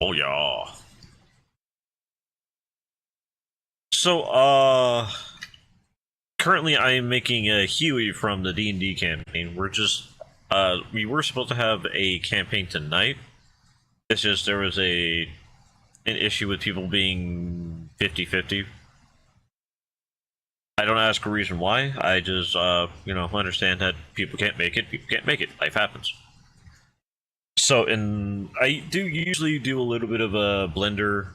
[SPEAKER 1] Oh yeah. So, currently I am making a Huey from the D&D campaign. We were supposed to have a campaign tonight. It's just there was an issue with people being 50-50. I don't ask a reason why. I just, understand that people can't make it. People can't make it. Life happens. So, and I do usually do a little bit of a blender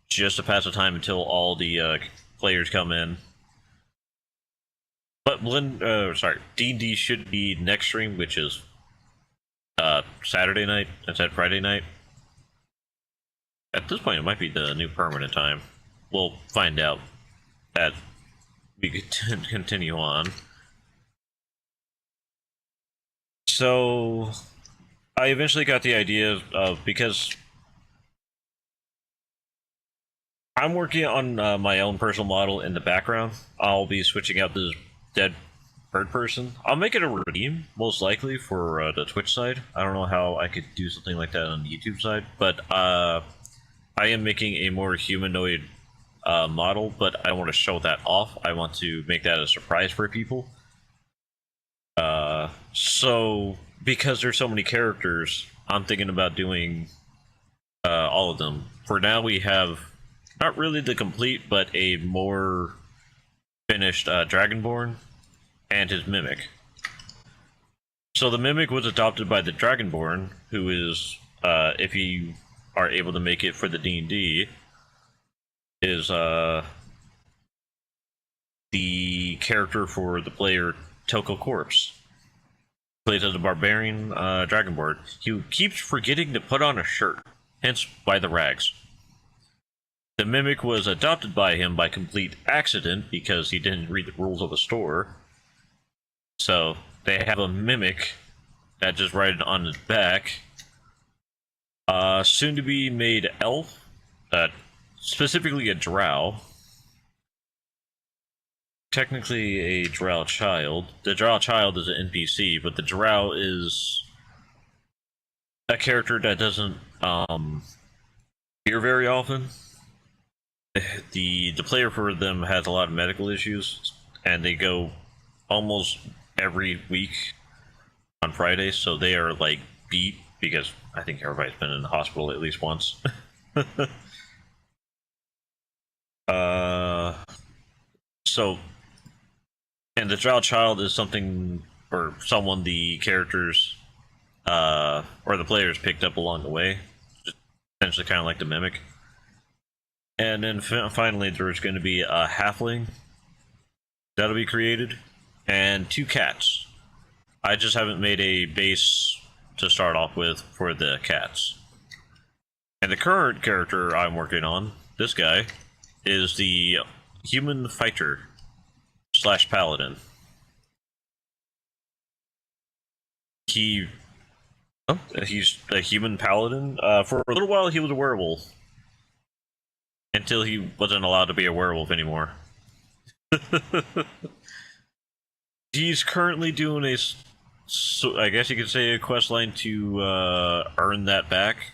[SPEAKER 1] just to pass the time until all the players come in. But D&D should be next stream, which is Saturday night instead of Friday night. At this point, it might be the new permanent time. We'll find out as we continue on. So, I eventually got the idea of, because I'm working on my own personal model in the background. I'll be switching out this dead bird person. I'll make it a redeem, most likely, for the Twitch side. I don't know how I could do something like that on the YouTube side, but I am making a more humanoid model, but I don't want to show that off. I want to make that a surprise for people. So, because there's so many characters, I'm thinking about doing all of them. For now, we have not really the complete, but a more finished Dragonborn and his Mimic. So the Mimic was adopted by the Dragonborn, who is, if you are able to make it for the D&D, is the character for the player Toko Corpse. Plays as a barbarian Dragonborn. He keeps forgetting to put on a shirt, hence why the rags. The Mimic was adopted by him by complete accident because he didn't read the rules of the store. So they have a Mimic that just rides on his back. Soon to be made elf, specifically a drow. Technically a drow child. The drow child is an NPC, but the drow is a character that doesn't appear very often. The player for them has a lot of medical issues, and they go almost every week on Fridays, so they are like beat because I think everybody's been in the hospital at least once. So, and the drow child is something or someone the characters or the players picked up along the way, just essentially kind of like the Mimic. And then finally, there's going to be a halfling that'll be created, and 2 cats. I just haven't made a base to start off with for the cats. And the current character I'm working on, this guy, is the human fighter / paladin. He's a human paladin. For a little while, he was a werewolf. Until he wasn't allowed to be a werewolf anymore. He's currently doing I guess you could say a quest line to earn that back.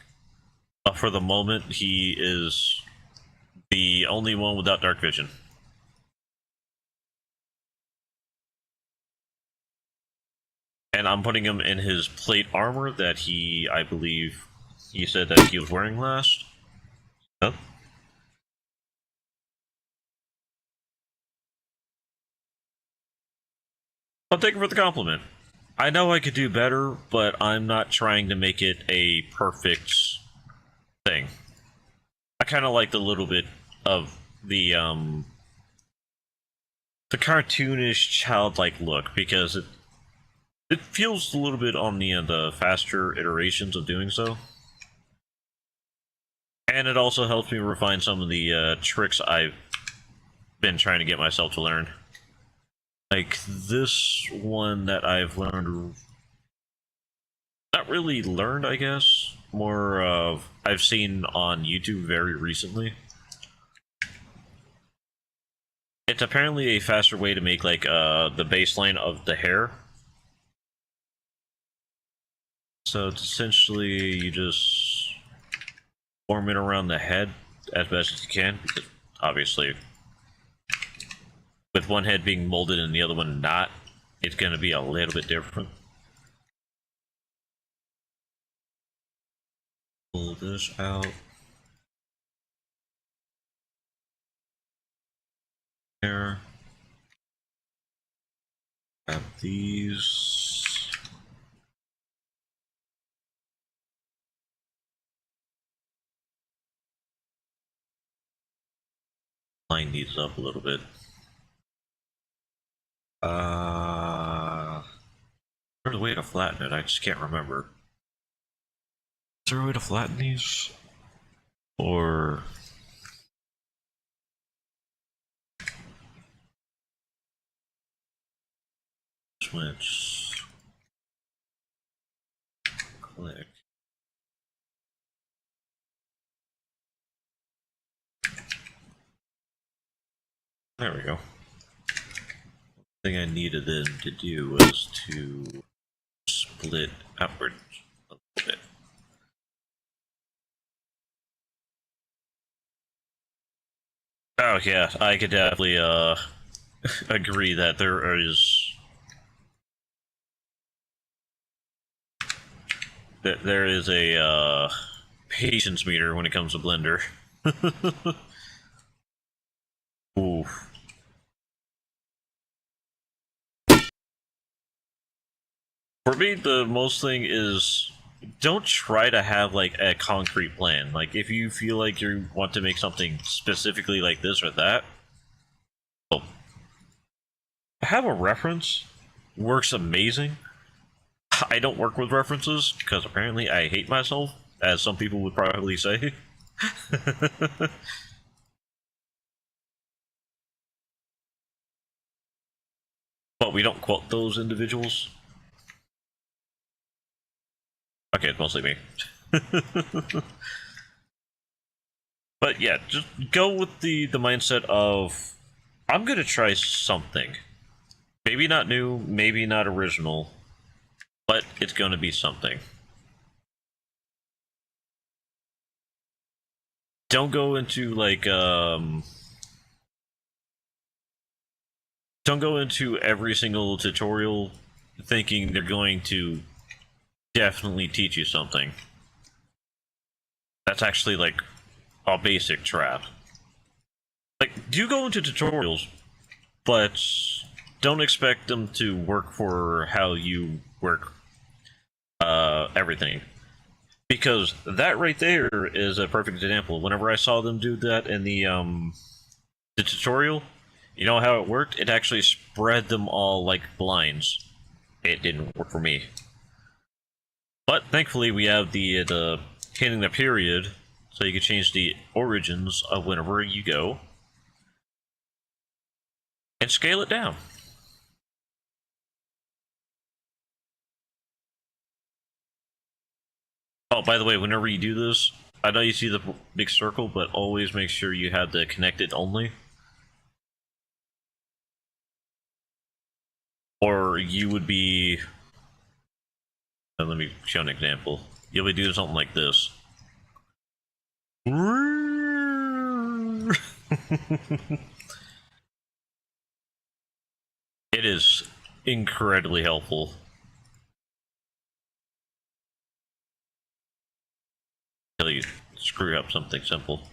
[SPEAKER 1] For the moment, he is the only one without dark vision. And I'm putting him in his plate armor that I believe, he said that he was wearing last. Huh? I'll take it for the compliment. I know I could do better, but I'm not trying to make it a perfect thing. I kind of like the little bit of the cartoonish, childlike look, because it feels a little bit on the faster iterations of doing so. And it also helps me refine some of the tricks I've been trying to get myself to learn. Like this one that I've learned, not really learned, I guess, more of I've seen on YouTube very recently. It's apparently a faster way to make like the baseline of the hair. So it's essentially you just form it around the head as best as you can, because obviously with one head being molded and the other one not, it's going to be a little bit different. Pull this out. There. Grab these. Line these up a little bit. There's a way to flatten it, I just can't remember. Is there a way to flatten these? Or... switch. Click. There we go. The thing I needed then to do was to split outwards a little bit. Oh yeah, I could definitely agree that there is a patience meter when it comes to Blender. Ooh. For me, the most thing is don't try to have like a concrete plan. Like if you feel like you want to make something specifically like this or that, well, have a reference. Works amazing. I don't work with references because apparently I hate myself, as some people would probably say. But we don't quote those individuals. Okay, it's mostly me. But yeah, just go with the mindset of I'm gonna try something. Maybe not new, maybe not original, but it's gonna be something. Don't go into like don't go into every single tutorial thinking they're going to definitely teach you something. That's actually like a basic trap. Like, do go into tutorials, but don't expect them to work for how you work everything. Because that right there is a perfect example. Whenever I saw them do that in the tutorial, you know how it worked? It actually spread them all like blinds. It didn't work for me. But thankfully we have the hitting the period, so you can change the origins of whenever you go. And scale it down. Oh, by the way, whenever you do this, I know you see the big circle, but always make sure you have the connected only. Or you would be... Let me show an example. You'll be doing something like this. It is incredibly helpful. Until you screw up something simple.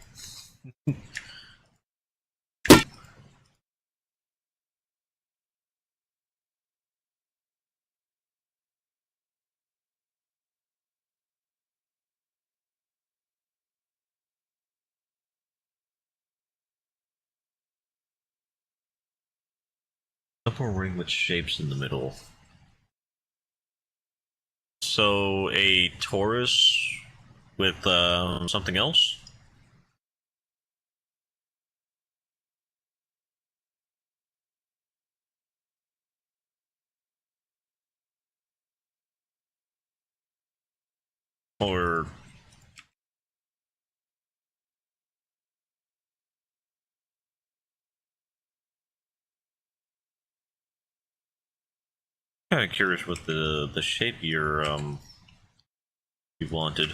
[SPEAKER 1] Simple ring with shapes in the middle. So a torus with something else? Or kind of curious what the shape you wanted.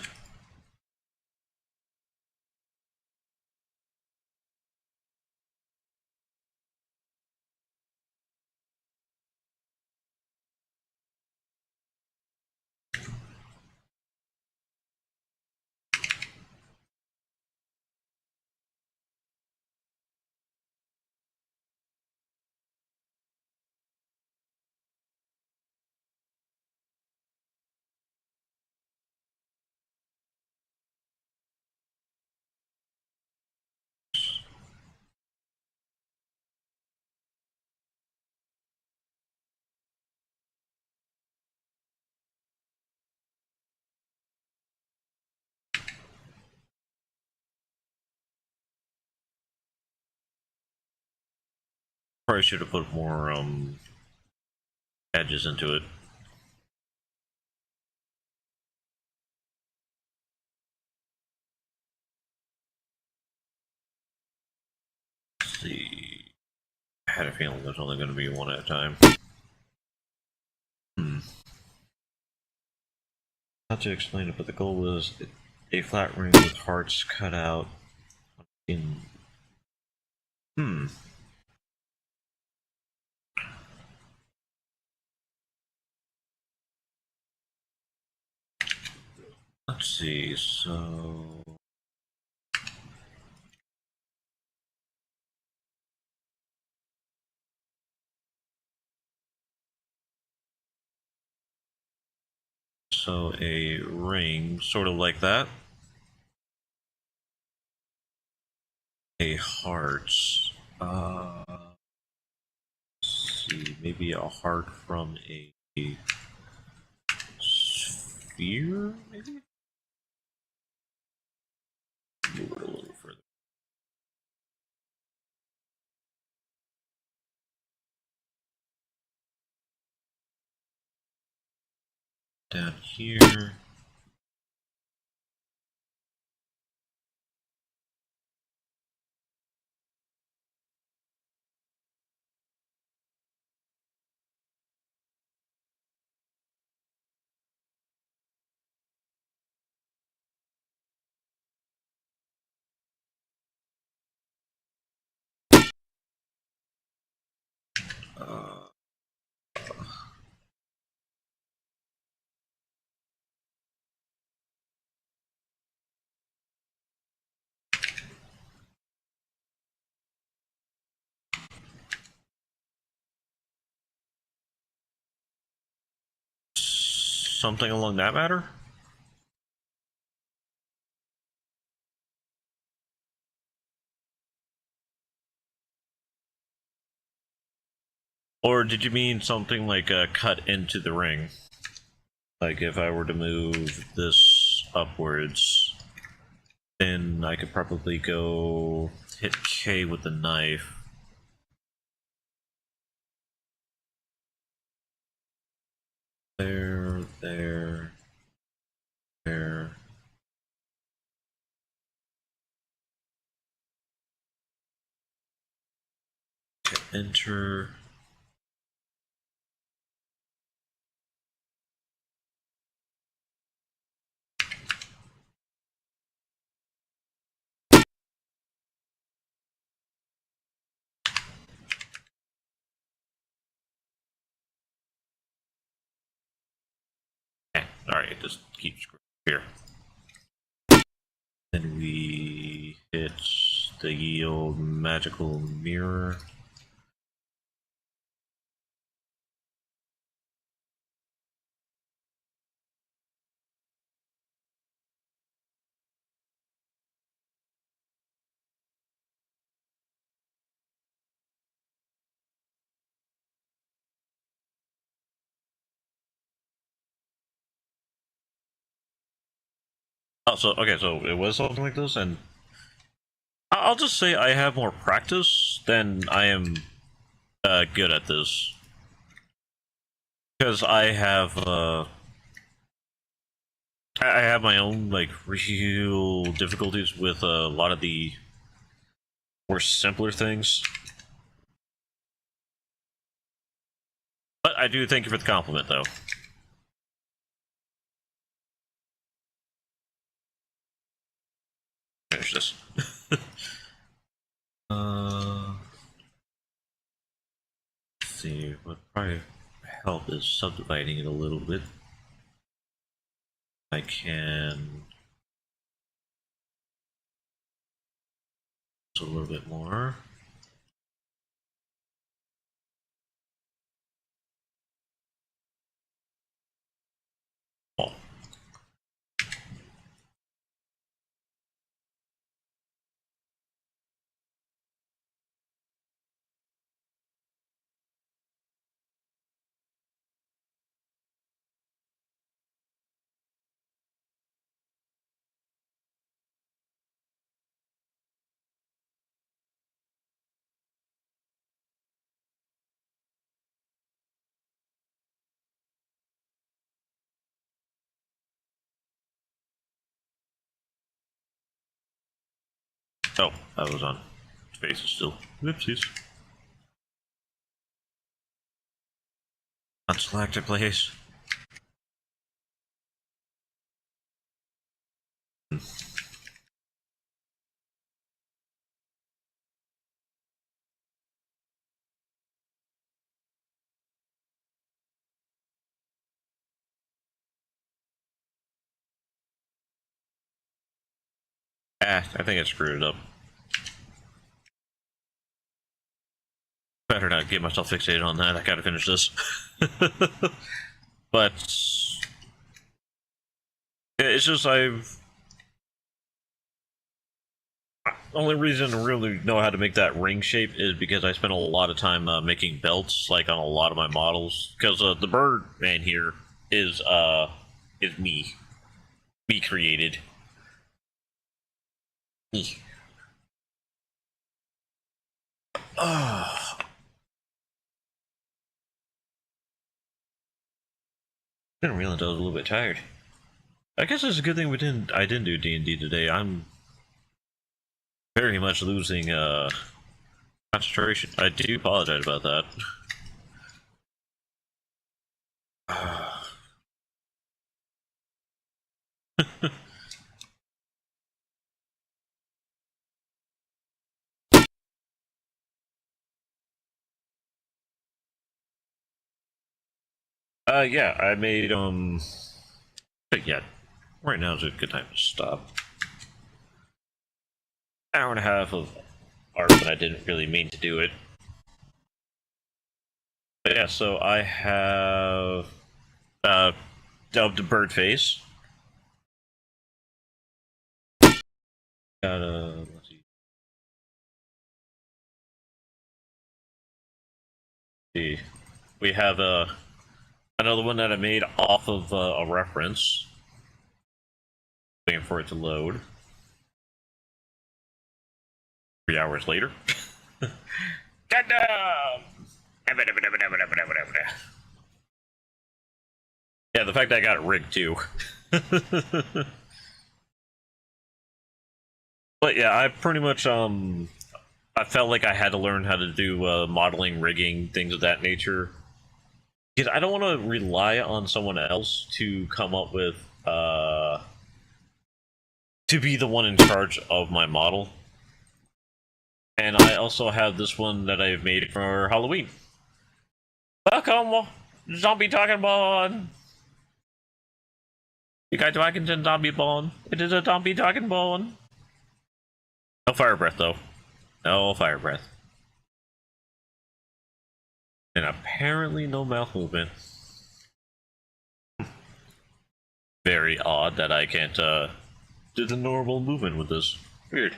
[SPEAKER 1] Probably should have put more edges into it. Let's see. had a feeling there's only going to be one at a time. Not to explain it, but the goal was a flat ring with hearts cut out in... Let's see, so... So a ring, sort of like that. A heart. Let's see, maybe a heart from a sphere, maybe? Move it a little further. Down here. Something along that matter? Or did you mean something like cut into the ring? Like if I were to move this upwards, then I could probably go hit K with the knife. There. Hit enter. Alright, just keep screwing here. Then we hit the yield magical mirror. Oh, so okay, so it was something like this, and I'll just say I have more practice than I am good at this, because I have my own like real difficulties with a lot of the more simpler things. But I do thank you for the compliment, though. Finish this. Let's see, what probably help is subdividing it a little bit. I can a little bit more. Oh. Oh, that was on spaces still. Whoopsies. Not selected, please. I think I screwed it up. Better not get myself fixated on that. I gotta finish this. But it's just only reason I really know how to make that ring shape is because I spent a lot of time making belts, like on a lot of my models. Because the bird man here is me created. Me. Didn't realize I was a little bit tired. I guess it's a good thing I didn't do D&D today. I'm very much losing concentration. I do apologize about that. Yeah, I made but yeah, right now is a good time to stop. Hour and a half of art, but I didn't really mean to do it. But yeah, so I have dubbed a bird face. Let's see. We have another one that I made off of a reference. Waiting for it to load. 3 hours later. Yeah, the fact that I got it rigged too. But yeah, I pretty much I felt like I had to learn how to do modeling, rigging, things of that nature. Because I don't want to rely on someone else to come up with to be the one in charge of my model. And I also have this one that I've made for Halloween. Welcome, Zombie Talking Bone! You guys talking to Zombie Bone? It is a Zombie Talking Bone! No fire breath, though. No fire breath. And apparently no mouth movement. Very odd that I can't do the normal movement with this. Weird.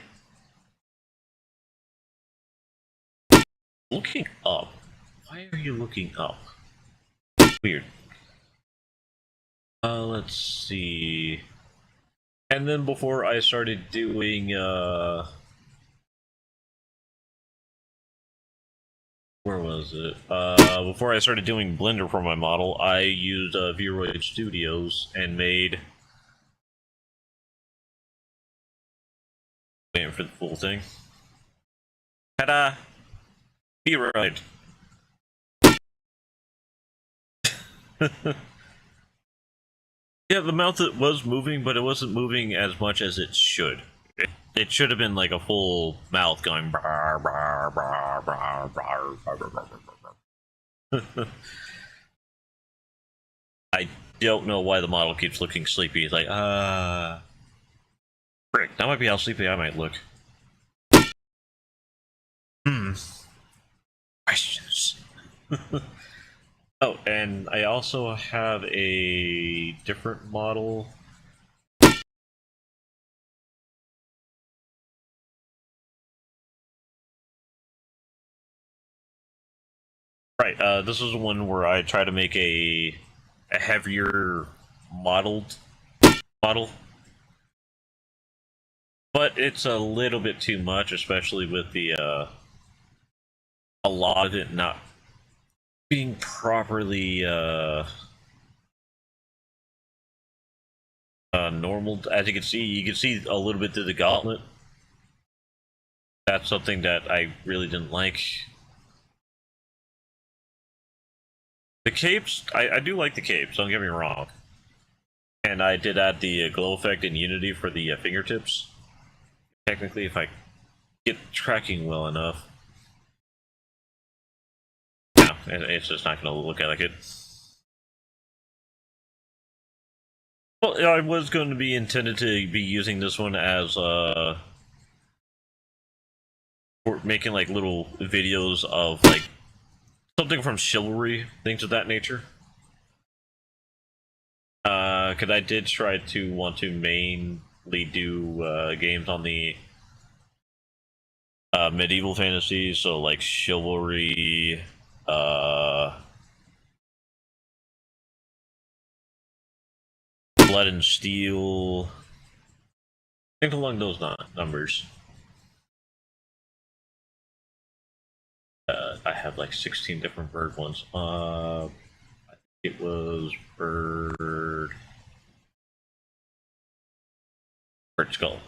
[SPEAKER 1] Looking up? Why are you looking up? Weird. Let's see. And then before I started doing where was it? Before I started doing Blender for my model, I used Vroid Studios and made. Waiting for the full thing. Ta-da! Vroid. Yeah, the mouth was moving, but it wasn't moving as much as it should. It should have been like a full mouth going. Brar, brar, brar, brar, brar, brar, brar, brar. I don't know why the model keeps looking sleepy. It's like, frick, that might be how sleepy I might look. Questions. Oh, and I also have a different model. Right, this is one where I try to make a heavier model. But it's a little bit too much, especially with the a lot of it not being properly normal. As you can see a little bit through the gauntlet. That's something that I really didn't like. The capes, I do like the capes, don't get me wrong. And I did add the glow effect in Unity for the fingertips. Technically, if I get tracking well enough. No, it's just not going to look like it. Well, I was going to be intended to be using this one as for making like little videos of like something from Chivalry, things of that nature. Because I did try to want to mainly do games on the medieval fantasy, so like Chivalry, Blood and Steel, think along those numbers. I have like 16 different bird ones. I think it was bird skull.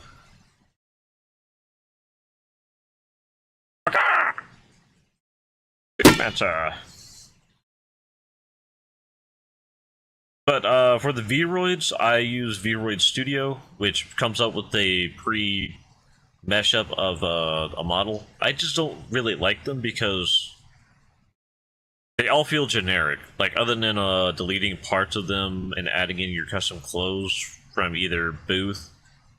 [SPEAKER 1] That's But for the Vroids, I use Vroid Studio, which comes up with a pre-mashup of a model. I just don't really like them because they all feel generic. Like, other than deleting parts of them and adding in your custom clothes from either Booth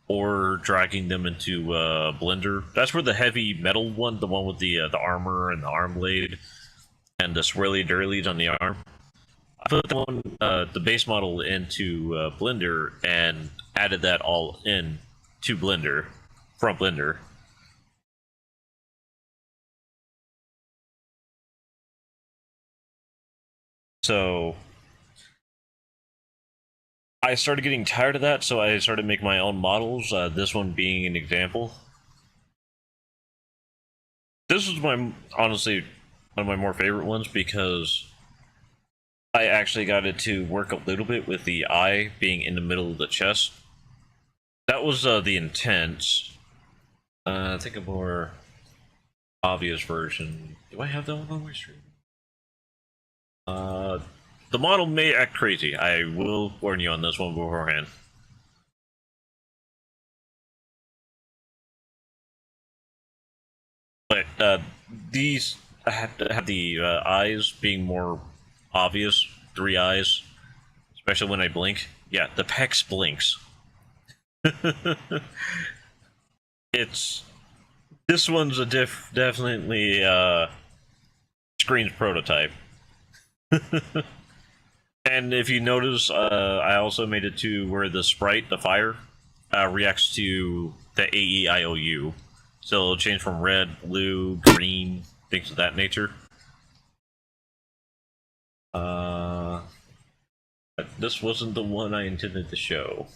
[SPEAKER 1] or dragging them into Blender. That's where the heavy metal one, the one with the armor and the arm blade and the swirly dirlies on the arm. I put the base model into Blender and added that all in to Blender from Blender. So I started getting tired of that, so I started making my own models. This one being an example. This was honestly one of my more favorite ones because I actually got it to work a little bit with the eye being in the middle of the chest. That was the intent. I think a more obvious version. Do I have that one on my stream? The model may act crazy. I will warn you on this one beforehand. But these have to have the eyes being more obvious. 3 eyes, especially when I blink. Yeah, the Pex blinks. This one's a definitely Screen's prototype. And if you notice, I also made it to where the sprite, the fire, reacts to the AEIOU. So it'll change from red, blue, green, things of that nature. This wasn't the one I intended to show.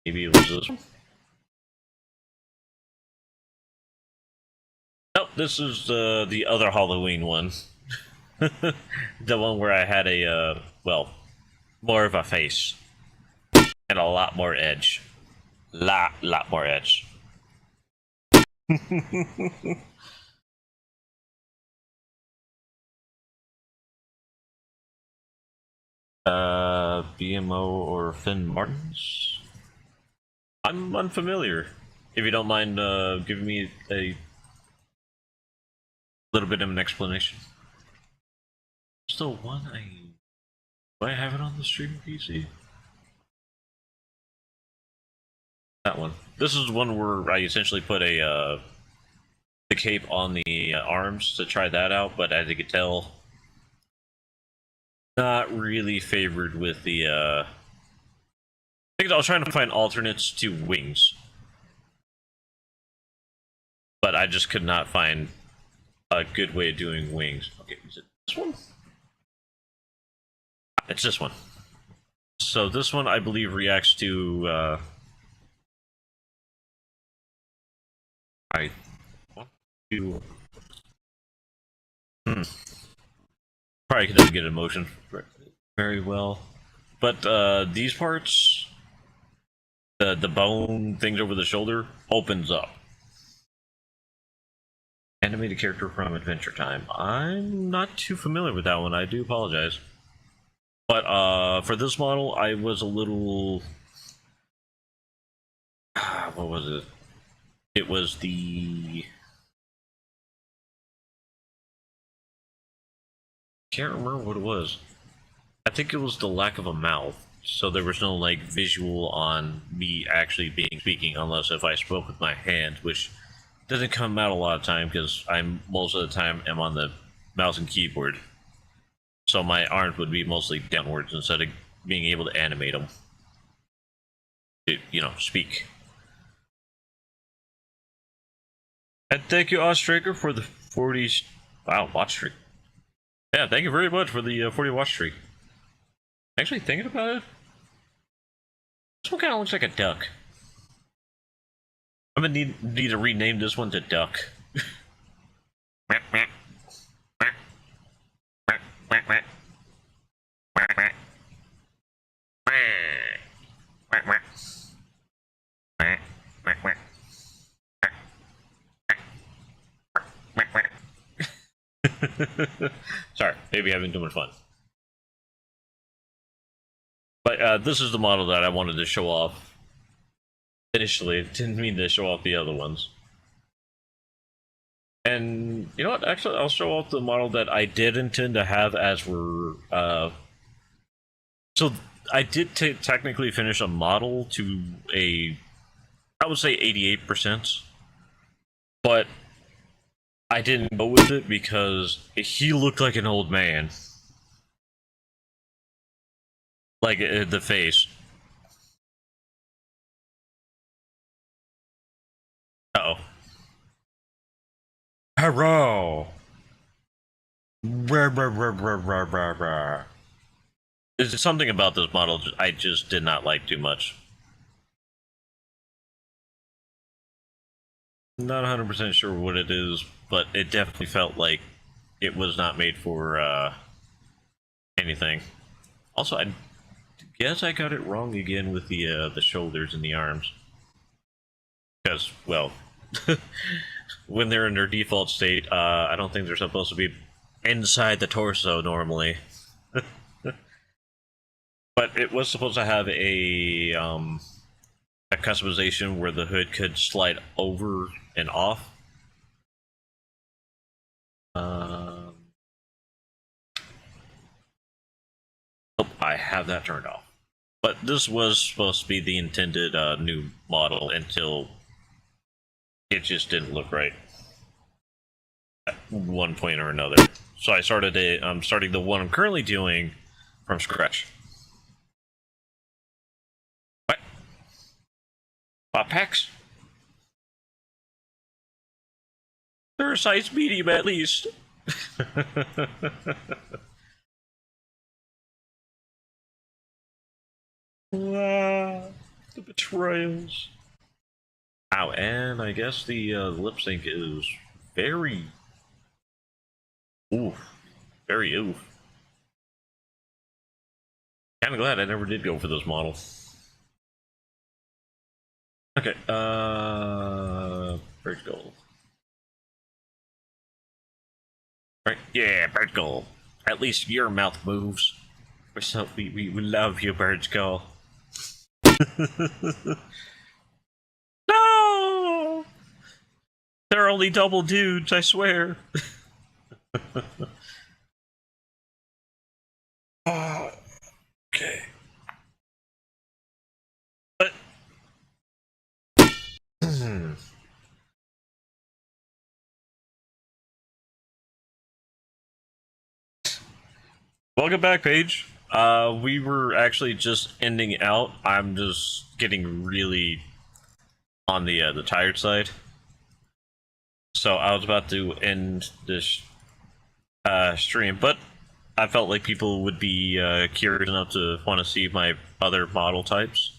[SPEAKER 1] Maybe it was this one? Nope, this is the other Halloween one. The one where I had a, well, more of a face. And a lot more edge. Lot more edge. BMO or Finn Martins? I'm unfamiliar. If you don't mind giving me a little bit of an explanation. Still one do I have it on the stream PC? That one. This is one where I essentially put the cape on the arms to try that out, but as you can tell, not really favored with the I think I was trying to find alternates to wings, but I just could not find a good way of doing wings. Okay, is it this one? It's this one. So this one, I believe, reacts to I want to probably couldn't get emotion very well, but these parts, the bone things over the shoulder opens up. Anime animated character from Adventure Time. I'm not too familiar with that one. I do apologize. But for this model, I was a little... what was it? It was the... Can't remember what it was. I think it was the lack of a mouth. So there was no like visual on me actually speaking, unless if I spoke with my hand, which doesn't come out a lot of time because I'm most of the time am on the mouse and keyboard. So my arms would be mostly downwards instead of being able to animate them. To, you know, speak. And thank you, Ostraker, for the 40... Wow, watch streak. Yeah, thank you very much for the 40 watch streak. Actually, thinking about it, this one kind of looks like a duck. I'm gonna need to rename this one to Duck. Sorry, maybe having too much fun. But this is the model that I wanted to show off initially. Didn't mean to show off the other ones. And you know what? Actually, I'll show off the model that I did intend to have as we're. So I did technically finish a model to a, I would say 88%, but I didn't go with it because he looked like an old man. Like, the face. Uh-oh. Hello! There's something about this model I just did not like too much. Not 100% sure what it is, but it definitely felt like it was not made for, anything. Also, I guess I got it wrong again with the shoulders and the arms. Because, well, when they're in their default state, I don't think they're supposed to be inside the torso normally. But it was supposed to have a customization where the hood could slide over and off. Oh, I have that turned off. But this was supposed to be the intended new model until it just didn't look right at one point or another. So I started I'm starting the one I'm currently doing from scratch. What? Pop packs? They're a size medium at least. Wow, the betrayals. Ow, and I guess the lip sync is very oof. Very oof. Kinda glad I never did go for this model. Okay, Bird Gold. Right, yeah, Bird Gold. At least your mouth moves. We love you, Bird Skull. No! They're only double dudes, I swear. Okay. But... Welcome back, Paige. We were actually just ending out. I'm just getting really on the tired side. So I was about to end this stream, but I felt like people would be curious enough to want to see my other model types.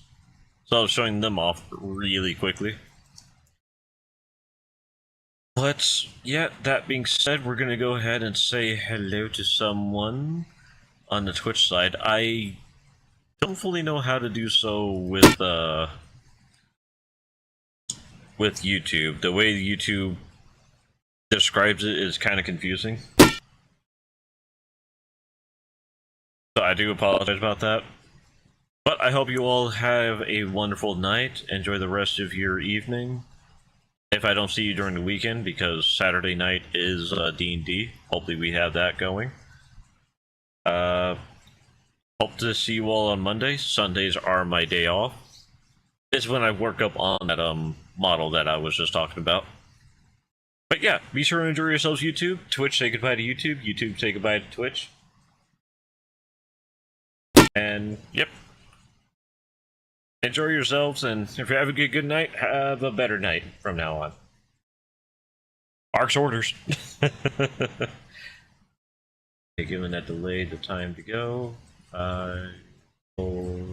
[SPEAKER 1] So I was showing them off really quickly. But, yeah, that being said, we're gonna go ahead and say hello to someone on the Twitch side. I don't fully know how to do so with YouTube. The way YouTube describes it is kind of confusing. So I do apologize about that. But I hope you all have a wonderful night. Enjoy the rest of your evening. If I don't see you during the weekend, because Saturday night is D&D. Hopefully we have that going. Hope to see you all on Monday. Sundays are my day off. It's when I work up on that model that I was just talking about. But yeah, be sure to enjoy yourselves, YouTube. Twitch, say goodbye to YouTube. YouTube, say goodbye to Twitch. And, yep. Enjoy yourselves, and if you have a good night, have a better night from now on. Ark's orders. Okay, given that delay, the time to go. 5, 4...